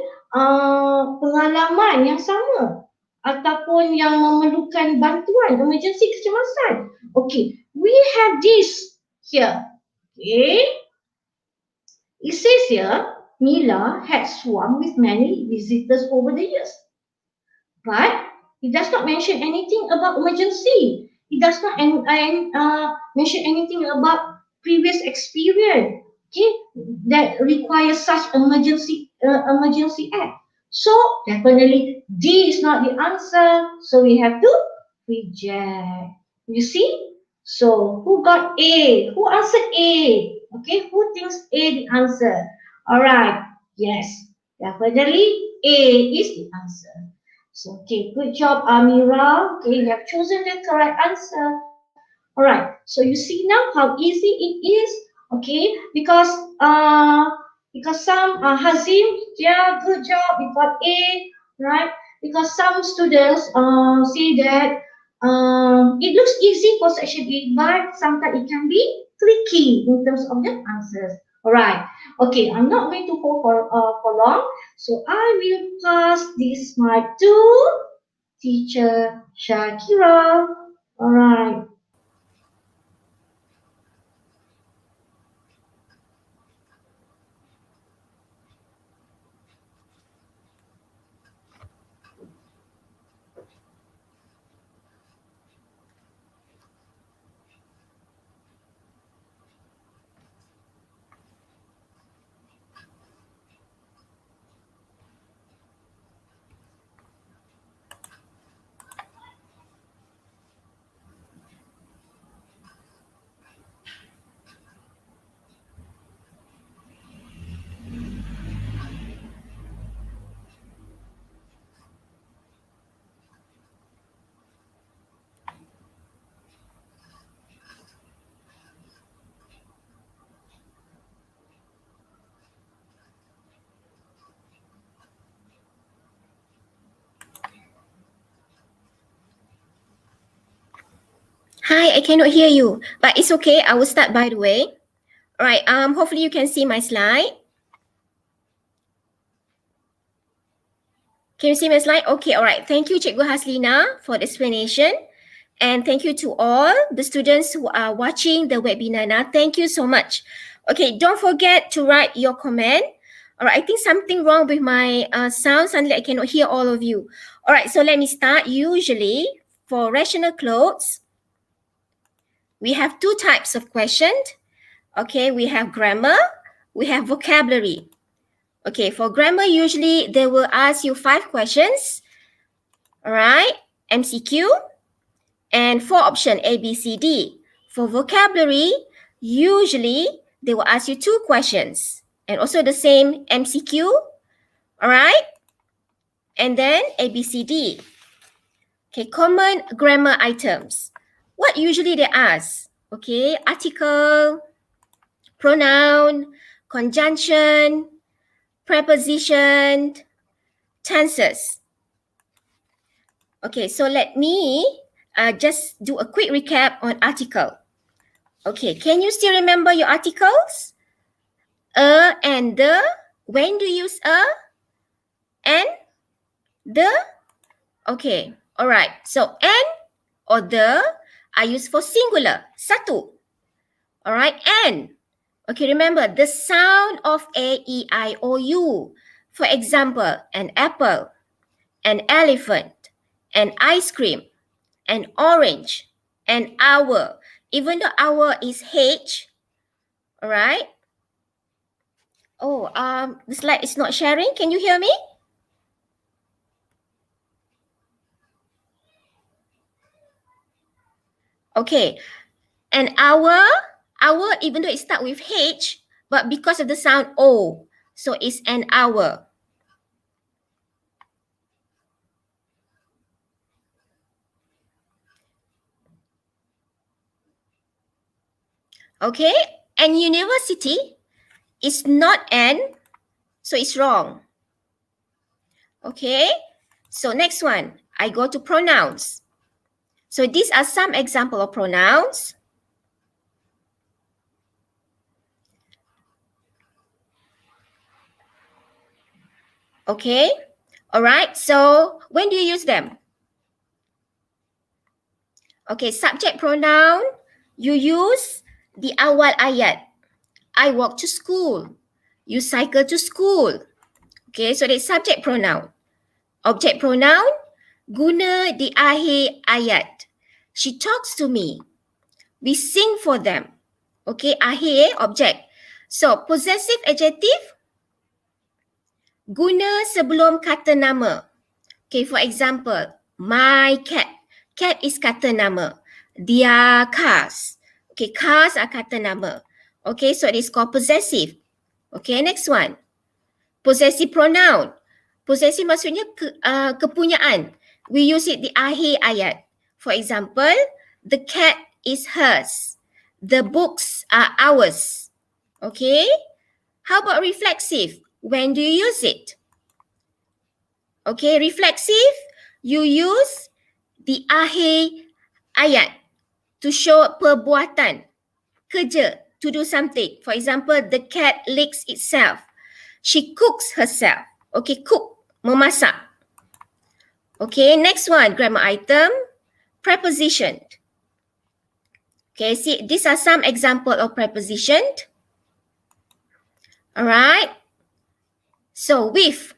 pengalaman yang sama ataupun yang memerlukan bantuan emergency kecemasan. Okay, we have this here. Okay, it says here Mila had swum with many visitors over the years, but it does not mention anything about emergency. It does not mention anything about previous experience. Okay, that requires such emergency act. So definitely D is not the answer. So we have to reject. You see? So who got A? Who answered A? Okay, who thinks A the answer? Alright, yes, definitely A is the answer. So okay, good job Amira. Okay, you have chosen the correct answer. Alright, so you see now how easy it is. Okay, because some Hazim, yeah, good job, you got A, right? Because some students say that it looks easy for section A, but sometimes it can be tricky in terms of the answers. Alright, okay, I'm not going to hold for long, so I will pass this mic to teacher Syakirah. Alright. Hi, I cannot hear you, but it's okay. I will start by the way. All right. Hopefully you can see my slide. Can you see my slide? Okay. All right. Thank you, Cikgu Haslina, for the explanation. And thank you to all the students who are watching the webinar now. Thank you so much. Okay, don't forget to write your comment. All right, I think something wrong with my sound. Suddenly I cannot hear all of you. All right, so let me start. Usually, for rational clauses, we have two types of questions. Okay, we have grammar, we have vocabulary. Okay, for grammar, usually they will ask you 5 questions. All right, MCQ. And 4 option A, B, C, D. For vocabulary, usually they will ask you 2 questions and also the same MCQ. All right. And then A, B, C, D. Okay, common grammar items. What usually they ask? Okay, article, pronoun, conjunction, preposition, tenses. Okay, so let me just do a quick recap on article. Okay, can you still remember your articles? A and the. When do you use a and the? Okay, all right. So and or the are used for singular, satu. All right, and. Okay, remember the sound of A, E, I, O, U. For example, an apple, an elephant, an ice cream, an orange, an hour. Even though hour is H, all right? Oh, the slide is not sharing. Can you hear me? Okay, an hour, even though it starts with H, but because of the sound O, so it's an hour. Okay, and university is not an, so it's wrong. Okay, so next one, I go to pronouns. So these are some example of pronouns. Okay, all right, so when do you use them? Okay, subject pronoun, you use the awal ayat. I walk to school. You cycle to school. Okay, so that's subject pronoun. Object pronoun, guna di akhir ayat. She talks to me. We sing for them. Okay, akhir object. So, possessive adjective, guna sebelum kata nama. Okay, for example, my cat. Cat is kata nama. Their cars. Okay, cars are kata nama. Okay, so it is called possessive. Okay, next one. Possessive pronoun. Possessive maksudnya kepunyaan. We use it di akhir ayat. For example, the cat is hers. The books are ours. Okay? How about reflexive? When do you use it? Okay, reflexive, you use di akhir ayat to show perbuatan, kerja, to do something. For example, the cat licks itself. She cooks herself. Okay, cook, memasak. Okay, next one, grammar item, preposition. Okay, see, these are some example of preposition. All right. So, with.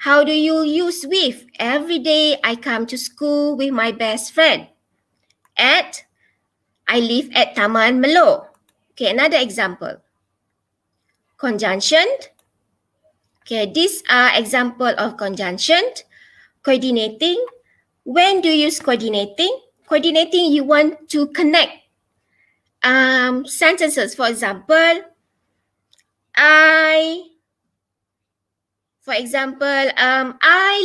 How do you use with? Every day I come to school with my best friend. At, I live at Taman Melo. Okay, another example. Conjunction. Okay, these are example of conjunction. Coordinating. When do you use coordinating? Coordinating, you want to connect sentences. For example, I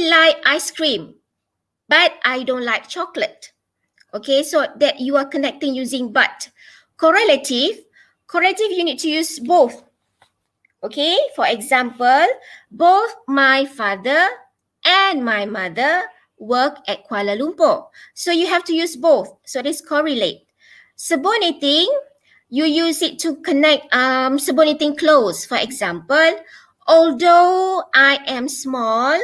like ice cream, but I don't like chocolate. Okay, so that you are connecting using but. Correlative, you need to use both. Okay, for example, both my father and my mother work at Kuala Lumpur. So you have to use both. So this correlate. Subordinating, you use it to connect subordinating clause. For example, although I am small,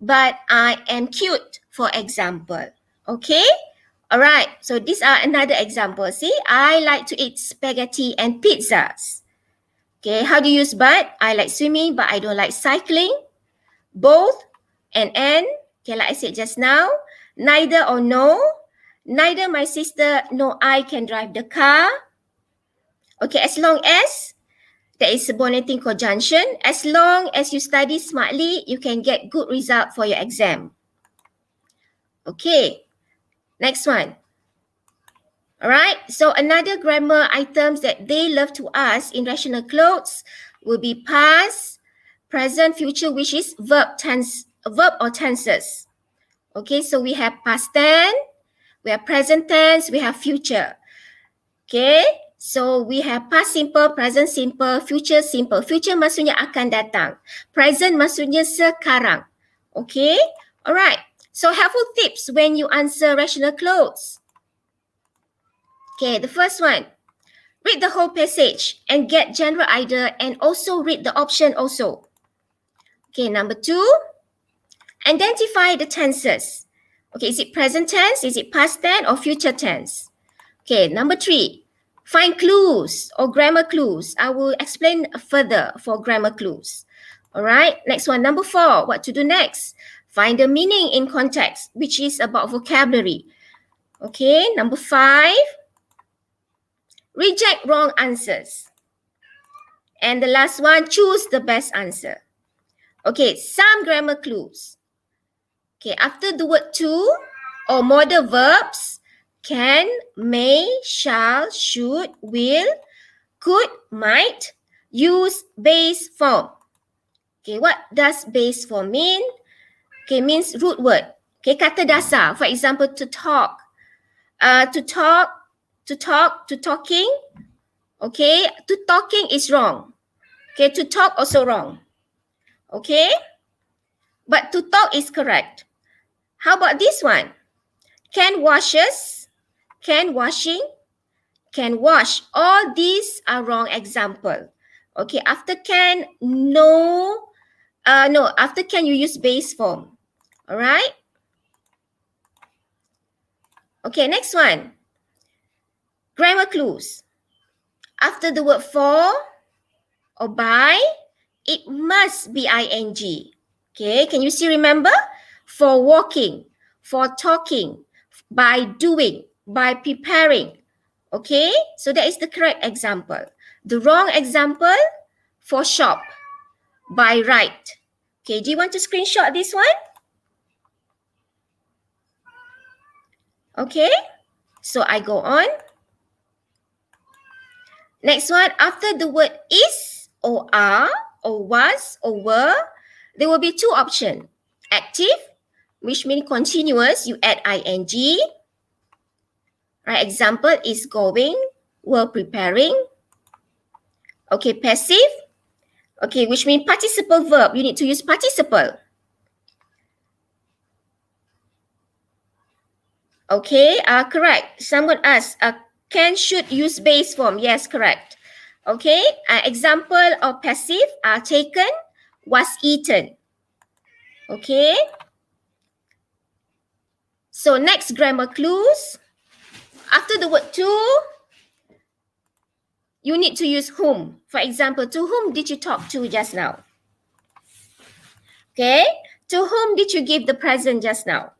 but I am cute, for example. Okay? Alright, so these are another example. See, I like to eat spaghetti and pizzas. Okay, how do you use but? I like swimming, but I don't like cycling. Both and. Okay, like I said just now, neither or no. Neither my sister nor I can drive the car. Okay, as long as there is subordinating conjunction, as long as you study smartly, you can get good result for your exam. Okay, next one. Alright, so another grammar items that they love to ask in rational clause will be past, present, future, which is verb or tenses. Okay, so we have past tense, we have present tense, we have future. Okay, so we have past simple, present simple, future simple. Future maksudnya akan datang. Present maksudnya sekarang. Okay, alright. So helpful tips when you answer rational clause. Okay, the first one. Read the whole passage and get general idea and also read the option also. Okay, number 2. Identify the tenses. Okay, is it present tense, is it past tense or future tense? Okay, number 3. Find clues or grammar clues. I will explain further for grammar clues. Alright, next one, number 4. What to do next? Find the meaning in context, which is about vocabulary. Okay, number 5. Reject wrong answers. And the last one, choose the best answer. Okay, some grammar clues. Okay, after the word to or modal verbs, can, may, shall, should, will, could, might, use base form. Okay, what does base form mean? Okay, means root word. Okay, kata dasar. For example, to talk. To talking. Okay, to talking is wrong. Okay, to talk also wrong. Okay, but to talk is correct. How about this one? Can washes, can washing, can wash. All these are wrong example. Okay, after can, no, after can you use base form. All right. Okay, next one. Grammar clues. After the word for or by, it must be ing. Okay, can you still remember? For walking, for talking, by doing, by preparing. Okay, so that is the correct example. The wrong example, for shop, by right. Okay, do you want to screenshot this one? Okay, so I go on. Next one, after the word is or are or was or were, there will be 2 options. Active, which means continuous, you add ing. Right, example is going, were preparing. Okay, passive. Okay, which means participle verb, you need to use participle. Okay, correct. Someone asked, can, should use base form. Yes, correct. Okay, example of passive are taken, was eaten. Okay. So next grammar clues. After the word to, you need to use whom. For example, to whom did you talk to just now? Okay. To whom did you give the present just now?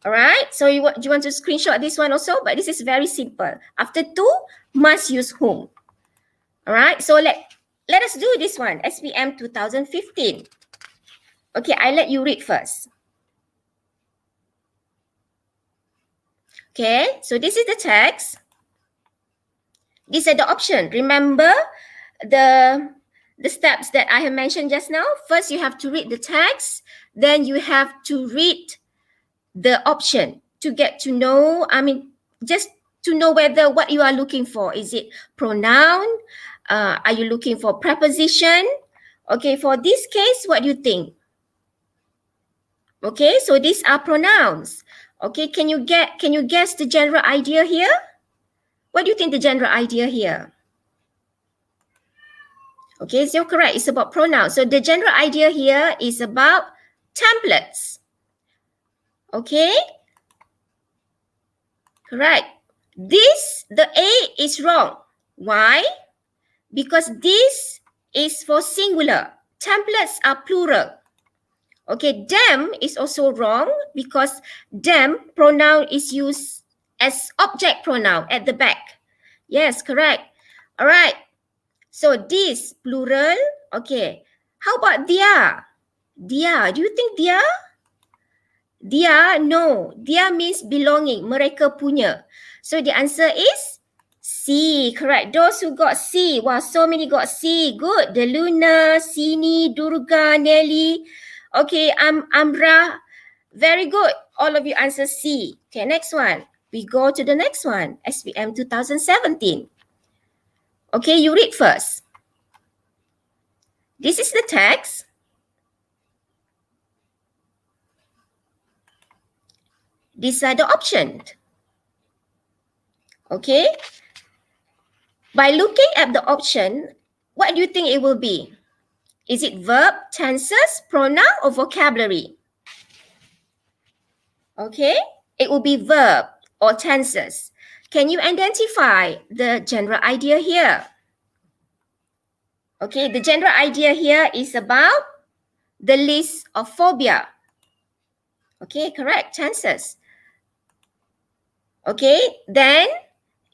All right, so do you want to screenshot this one also? But this is very simple. After to, must use whom. All right, so let us do this one, SPM 2015. Okay, I let you read first. Okay, so this is the text. These are the options. Remember the steps that I have mentioned just now? First, you have to read the text. Then you have to read the option to get to know, just to know whether what you are looking for. Is it pronoun? Are you looking for preposition? Okay, for this case, what do you think? Okay, so these are pronouns. Okay, can you guess the general idea here? What do you think the general idea here? Okay, so correct. It's about pronouns. So the general idea here is about templates. Okay? Correct. The A is wrong. Why? Because this is for singular. Templates are plural. Okay, them is also wrong because them pronoun is used as object pronoun at the back. Yes, correct. All right. So this plural. Okay. How about dia? Dia. Do you think dia? Dia, no. Dia means belonging. Mereka punya. So the answer is C. Correct. Those who got C. Wow, so many got C. Good. Deluna, Sini, Durga, Nelly. Okay, Amra. Very good. All of you answer C. Okay, next one. We go to the next one. SPM 2017. Okay, you read first. This is the text. These are the options. Okay. By looking at the option, what do you think it will be? Is it verb, tenses, pronoun, or vocabulary? Okay. It will be verb or tenses. Can you identify the general idea here? Okay. The general idea here is about the list of phobia. Okay. Correct. Tenses. Okay, then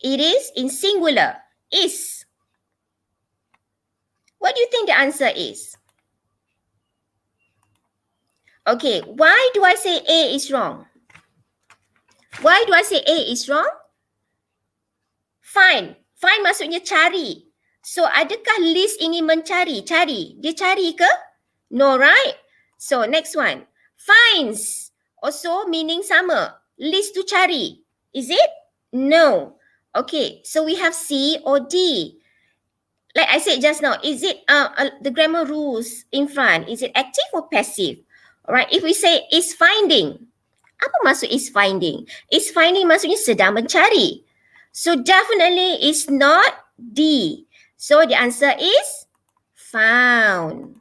it is in singular, is. What do you think the answer is? Okay, why do I say A is wrong? Why do I say A is wrong? Find. Find maksudnya cari. So, adakah list ini mencari? Cari. Dia cari ke? No, right? So, next one. Finds. Also meaning sama. List to cari. Is it? No. Okay, so we have C or D. Like I said just now, is it the grammar rules in front? Is it active or passive? Alright, if we say is finding. Apa maksud is finding? Is finding maksudnya sedang mencari. So definitely it's not D. So the answer is found.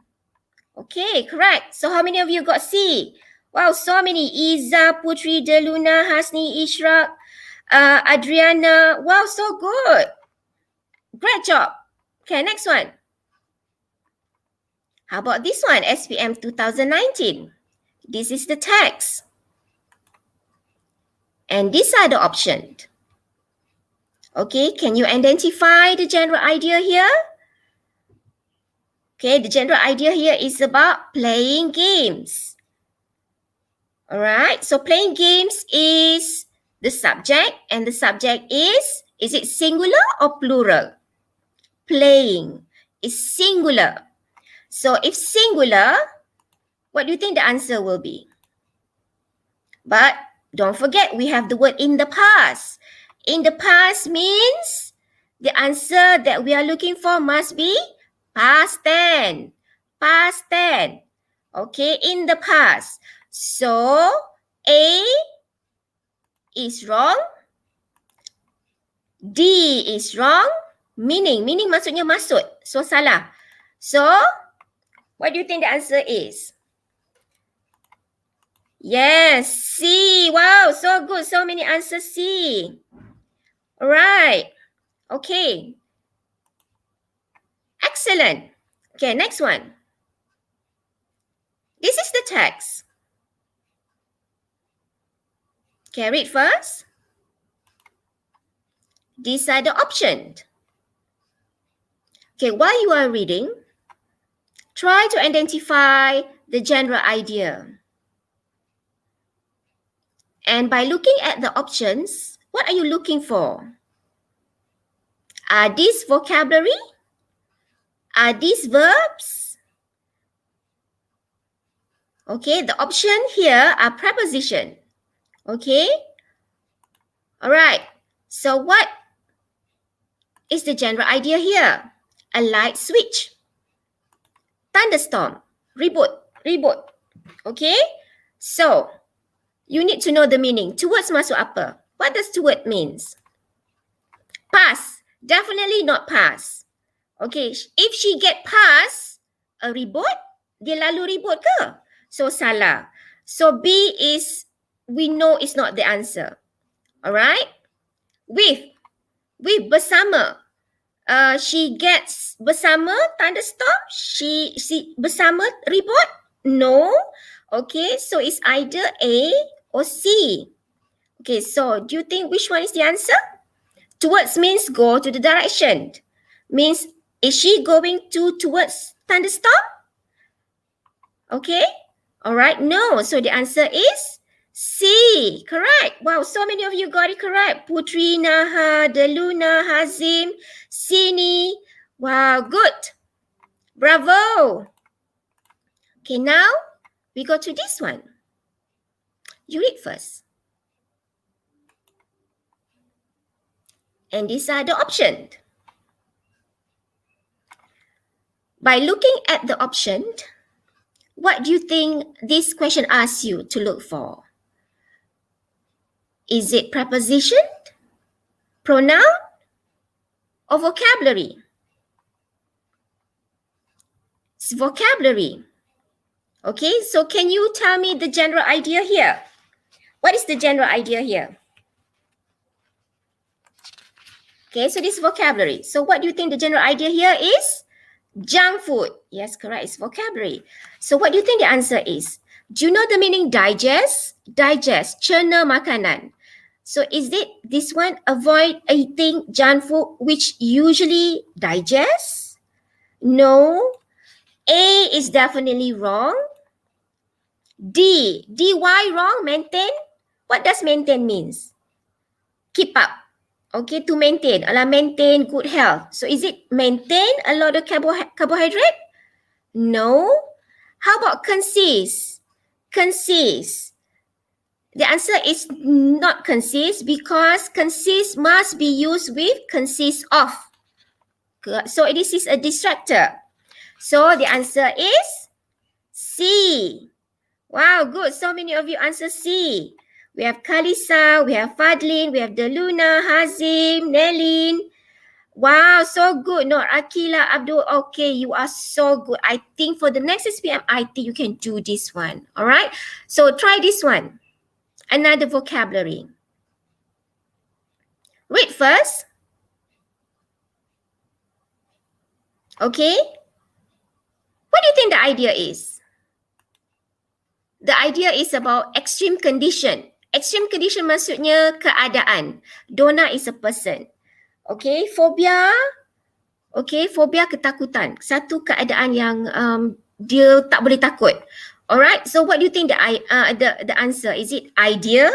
Okay, correct. So how many of you got C? Wow, so many. Iza, Puteri, Deluna, Hasni, Ishraq, Adriana. Wow, so good. Great job. Okay, next one. How about this one? SPM 2019. This is the text. And these are the options. Okay, can you identify the general idea here? Okay, the general idea here is about playing games. Alright, so playing games is the subject, and the subject is it singular or plural? Playing is singular. So if singular, what do you think the answer will be? But don't forget, we have the word in the past. In the past means the answer that we are looking for must be past tense. Past tense. Okay, in the past. So A is wrong. D is wrong. Meaning maksudnya maksud. So salah. So what do you think the answer is? Yes, C. Wow, so good. So many answers C. Alright. Okay. Excellent. Okay, next one. This is the text. Okay, read first. These are the options. Okay, while you are reading, try to identify the general idea. And by looking at the options, what are you looking for? Are these vocabulary? Are these verbs? Okay, the option here are preposition. Okay? Alright, so what is the general idea here? A light switch. Thunderstorm. Reboot. Okay? So, you need to know the meaning. Towards masuk apa? What does toward means? Pass. Definitely not pass. Okay, if she get pass, a ribut, dia lalu ribut ke? So salah. So B is, we know it's not the answer. Alright? With bersama. She gets bersama, tanda stop. She bersama ribut? No. Okay, so it's either A or C. Okay, so do you think which one is the answer? Towards means go to the direction. Means, is she going towards tanda stop? Okay. Alright, no. So the answer is C. Correct. Wow, so many of you got it correct. Putri, Naha, Deluna, Hazim, Sini. Wow, good. Bravo. Okay, now we go to this one. You read first. And these are the options. By looking at the option, what do you think this question asks you to look for? Is it preposition, pronoun, or vocabulary? It's vocabulary. Okay, so can you tell me the general idea here? What is the general idea here? Okay, so this is vocabulary. So what do you think the general idea here is? Junk food. Yes, correct. It's vocabulary. So what do you think the answer is? Do you know the meaning digest? Digest, cerna makanan. So is it this one, avoid eating junk food which usually digests? No. A is definitely wrong. D. Why wrong? Maintain. What does maintain means? Keep up. Okay, to maintain. Maintain good health. So is it maintain a lot of carbohydrate? No. How about consist? Consist. The answer is not consist because consist must be used with consist of. So this is a distractor. So the answer is C. Wow, good. So many of you answer C. We have Kalisa, we have Fadlin, we have Deluna, Hazim, Nelin. Wow, so good. No, Akila, Abdul, okay, you are so good. I think for the next SPM, I think you can do this one. All right? So try this one. Another vocabulary. Read first. Okay? What do you think the idea is? The idea is about extreme condition. Extreme condition maksudnya keadaan. Donna is a person. Okay, phobia. Okay, phobia ketakutan. Satu keadaan yang dia tak boleh takut. Alright, so what do you think the answer? Is it idea,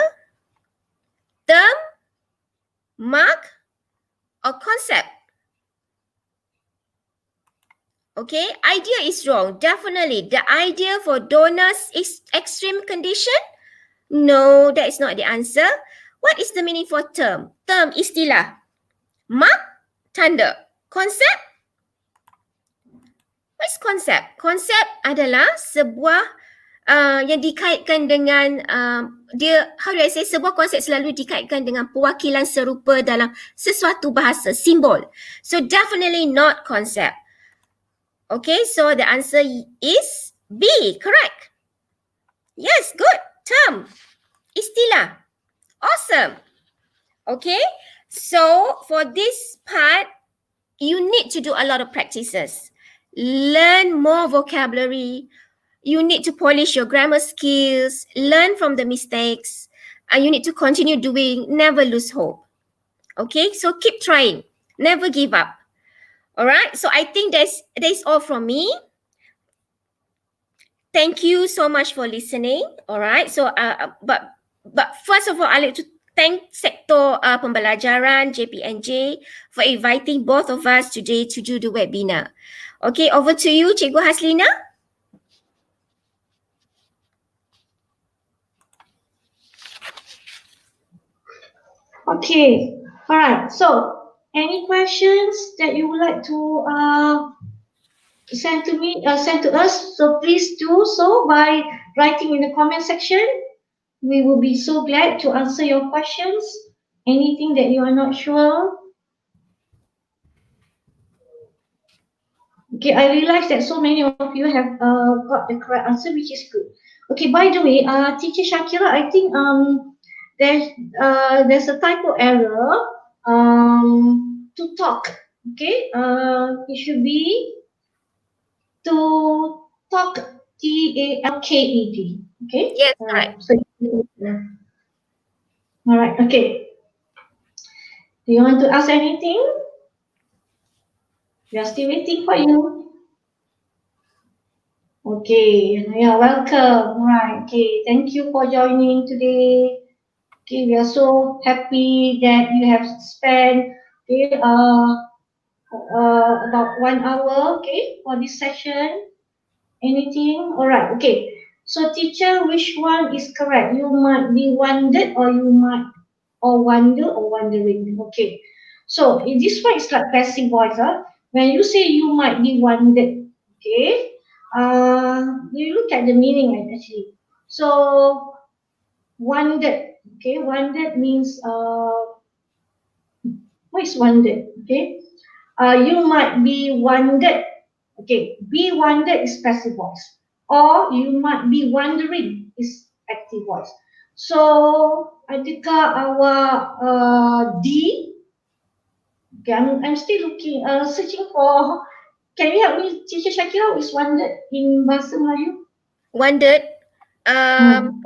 term, mark, or concept? Okay, idea is wrong. Definitely. The idea for Donna's extreme condition? No, that is not the answer. What is the meaning for term? Term, istilah. Mark, tanda. Concept? What is concept? Concept adalah sebuah yang dikaitkan dengan how do I say, sebuah konsep selalu dikaitkan dengan perwakilan serupa dalam sesuatu bahasa, simbol. So definitely not concept. Okay, so the answer is B, correct. Yes, good. Term, istilah. Awesome. Okay, so for this part, you need to do a lot of practices. Learn more vocabulary. You need to polish your grammar skills. Learn from the mistakes. And you need to continue doing. Never lose hope. Okay, so keep trying. Never give up. All right, so I think that's all from me. Thank you so much for listening. All right, so but first of all, I'd like to thank Sektor Pembelajaran JPNJ for inviting both of us today to do the webinar. Okay, over to you, Cikgu Haslina. Okay, all right. So, any questions that you would like to send to us? So please do so by writing in the comment section. We will be so glad to answer your questions. Anything that you are not sure, Okay, I realize that so many of you have got the correct answer, which is good. Okay, by the way, Teacher Syakirah, I think there's there's a typo error. To talk. Okay, it should be to talk. TALKED. Okay, Yes, all right. correct. So, yeah. All right. Okay. Do you want to ask anything? We are still waiting for you. Okay, yeah, welcome. Right. Okay, thank you for joining today. Okay, we are so happy that you have spent about 1 hour for this session. Anything? All right. Okay. So, teacher, which one is correct? You might be wondered, or you might or wonder or wondering. Okay. So, in this one is like passive voice. When you say you might be wondered, okay, you look at the meaning actually. So, wondered, okay, wondered means what is wondered? Okay, you might be wondered. Okay, be wondered is passive voice, or you might be wondering is active voice. So, adakah awak D? Okay, I'm still looking, searching for. Can you help me, Teacher Syakirah, is wondered in bahasa Melayu? Wondered. Hmm.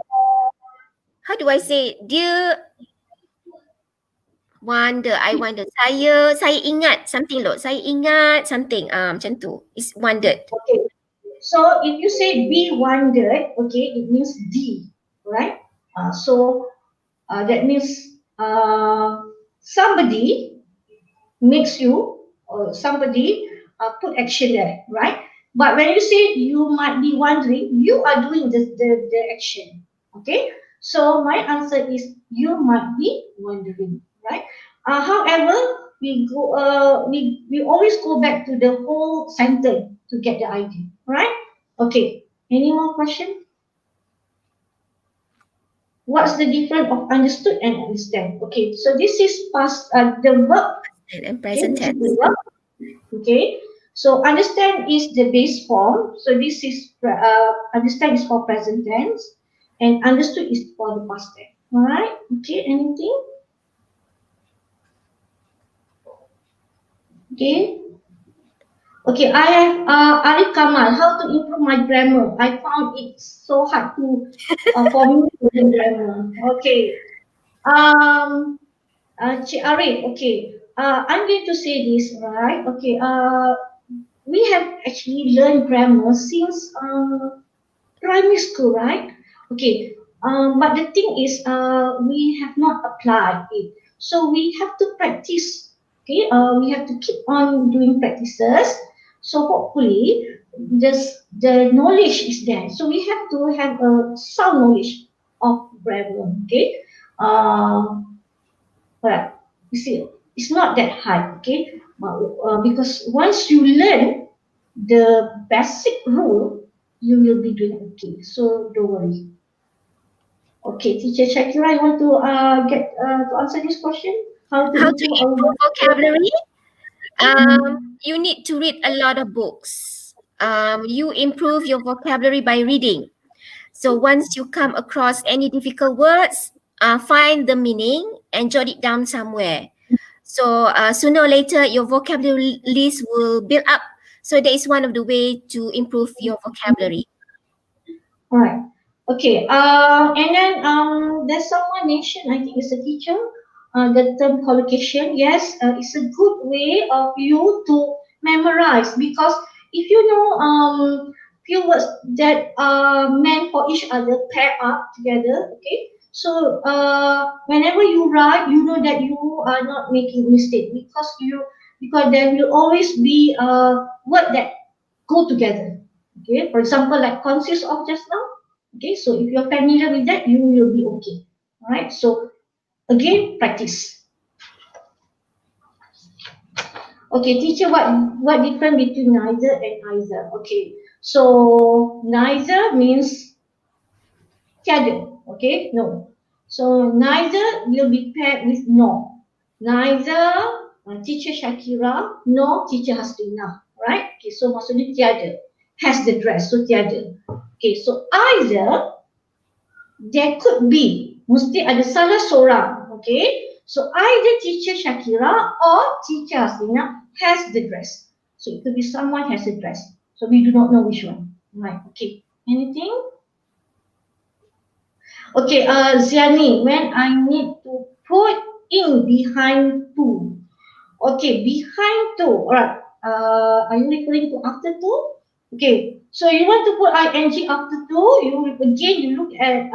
How do I say? Dia wonder. I wonder. Saya ingat something loh. Saya ingat something. Macam tu. It's wondered. Okay. So if you say be wondered, okay, it means D, right? That means somebody makes you, or somebody put action there, right? But when you say you might be wondering, you are doing the action, okay? So my answer is you might be wondering, right? However, we always go back to the whole sentence to get the idea, right? Okay. Any more question? What's the difference of understood and understand? Okay, so this is past the verb. And Okay, present this is tense. the verb. Okay, so understand is the base form. So this is understand is for present tense, and understood is for the past tense. All right. Okay. Anything? Okay. Okay. I have Arif Kamal. How to improve my grammar? I found it so hard to for me to learn grammar. Okay. Um. Cik Arif. Okay. I'm going to say this, right? Okay. We have actually learned grammar since primary school, right? Okay. But the thing is, we have not applied it. So we have to practice. Okay. We have to keep on doing practices. So hopefully, the knowledge is there. So we have to have a sound knowledge of grammar. Okay. But you see, it's not that hard. Okay. Because once you learn the basic rule, you will be doing okay. So don't worry. Okay, Teacher Shakira, you want to get to answer this question? How to How to improve our improve vocabulary? vocabulary? You need to read a lot of books. You improve your vocabulary by reading. So once you come across any difficult words, find the meaning and jot it down somewhere. So sooner or later, your vocabulary list will build up. So that is one of the way to improve your vocabulary. All right. Okay. And then there's someone mentioned, I think it's a teacher, the term collocation. Yes, it's a good way of you to memorize, because if you know few words that are meant for each other, pair up together. Okay. So whenever you write, you know that you are not making mistake, because there will always be a word that go together. Okay, for example, like consists of just now. Okay, so if you're familiar with that, you will be okay. All right, so again, practice. Okay, teacher, what difference between neither and either? Okay, so neither means tiada. Okay, no. So neither will be paired with no. Neither teacher Syakirah nor teacher Haslina. Alright, okay, so maksudnya tiada. Has the dress, so tiada. Okay, so either there could be, mesti ada salah seorang, okay? So either teacher Syakirah or teacher Haslina has the dress. So it could be someone has the dress. So we do not know which one. Right, okay. Anything? Okay, Ziani, when I need to put in behind to. Okay, behind to. Alright. Are you referring to after to? Okay. So you want to put ing after to. You look at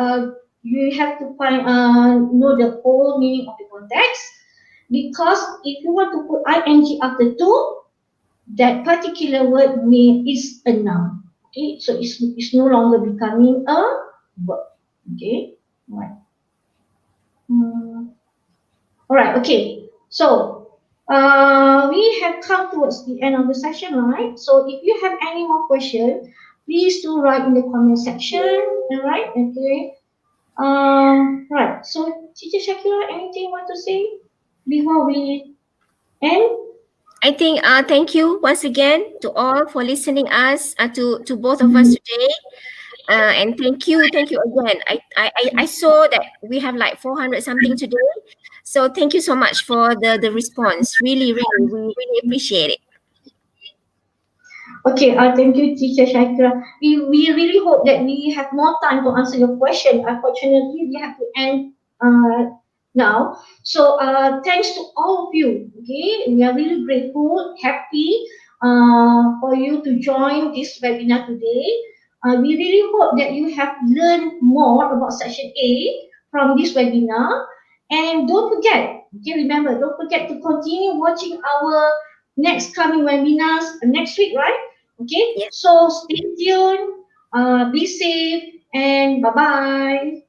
you have to find know the whole meaning of the context. Because if you want to put ing after to, that particular word is a noun. Okay, so it's no longer becoming a verb. Okay, right. Alright, okay. So we have come towards the end of the session, right? So if you have any more questions, please do write in the comment section. Alright, okay. Right. So Teacher Syakirah, anything you want to say before we end? I think thank you once again to all for listening us to both of us today. And thank you again. I saw that we have like 400 something today. So thank you so much for the response. Really, we really appreciate it. Okay, thank you, Teacher Syakirah. We really hope that we have more time to answer your question. Unfortunately, we have to end now. So thanks to all of you. Okay, we are really grateful, happy for you to join this webinar today. We really hope that you have learned more about Section A from this webinar. And don't forget, okay, remember, don't forget to continue watching our next coming webinars next week, right? Okay, Yes. so stay tuned, be safe, and bye-bye.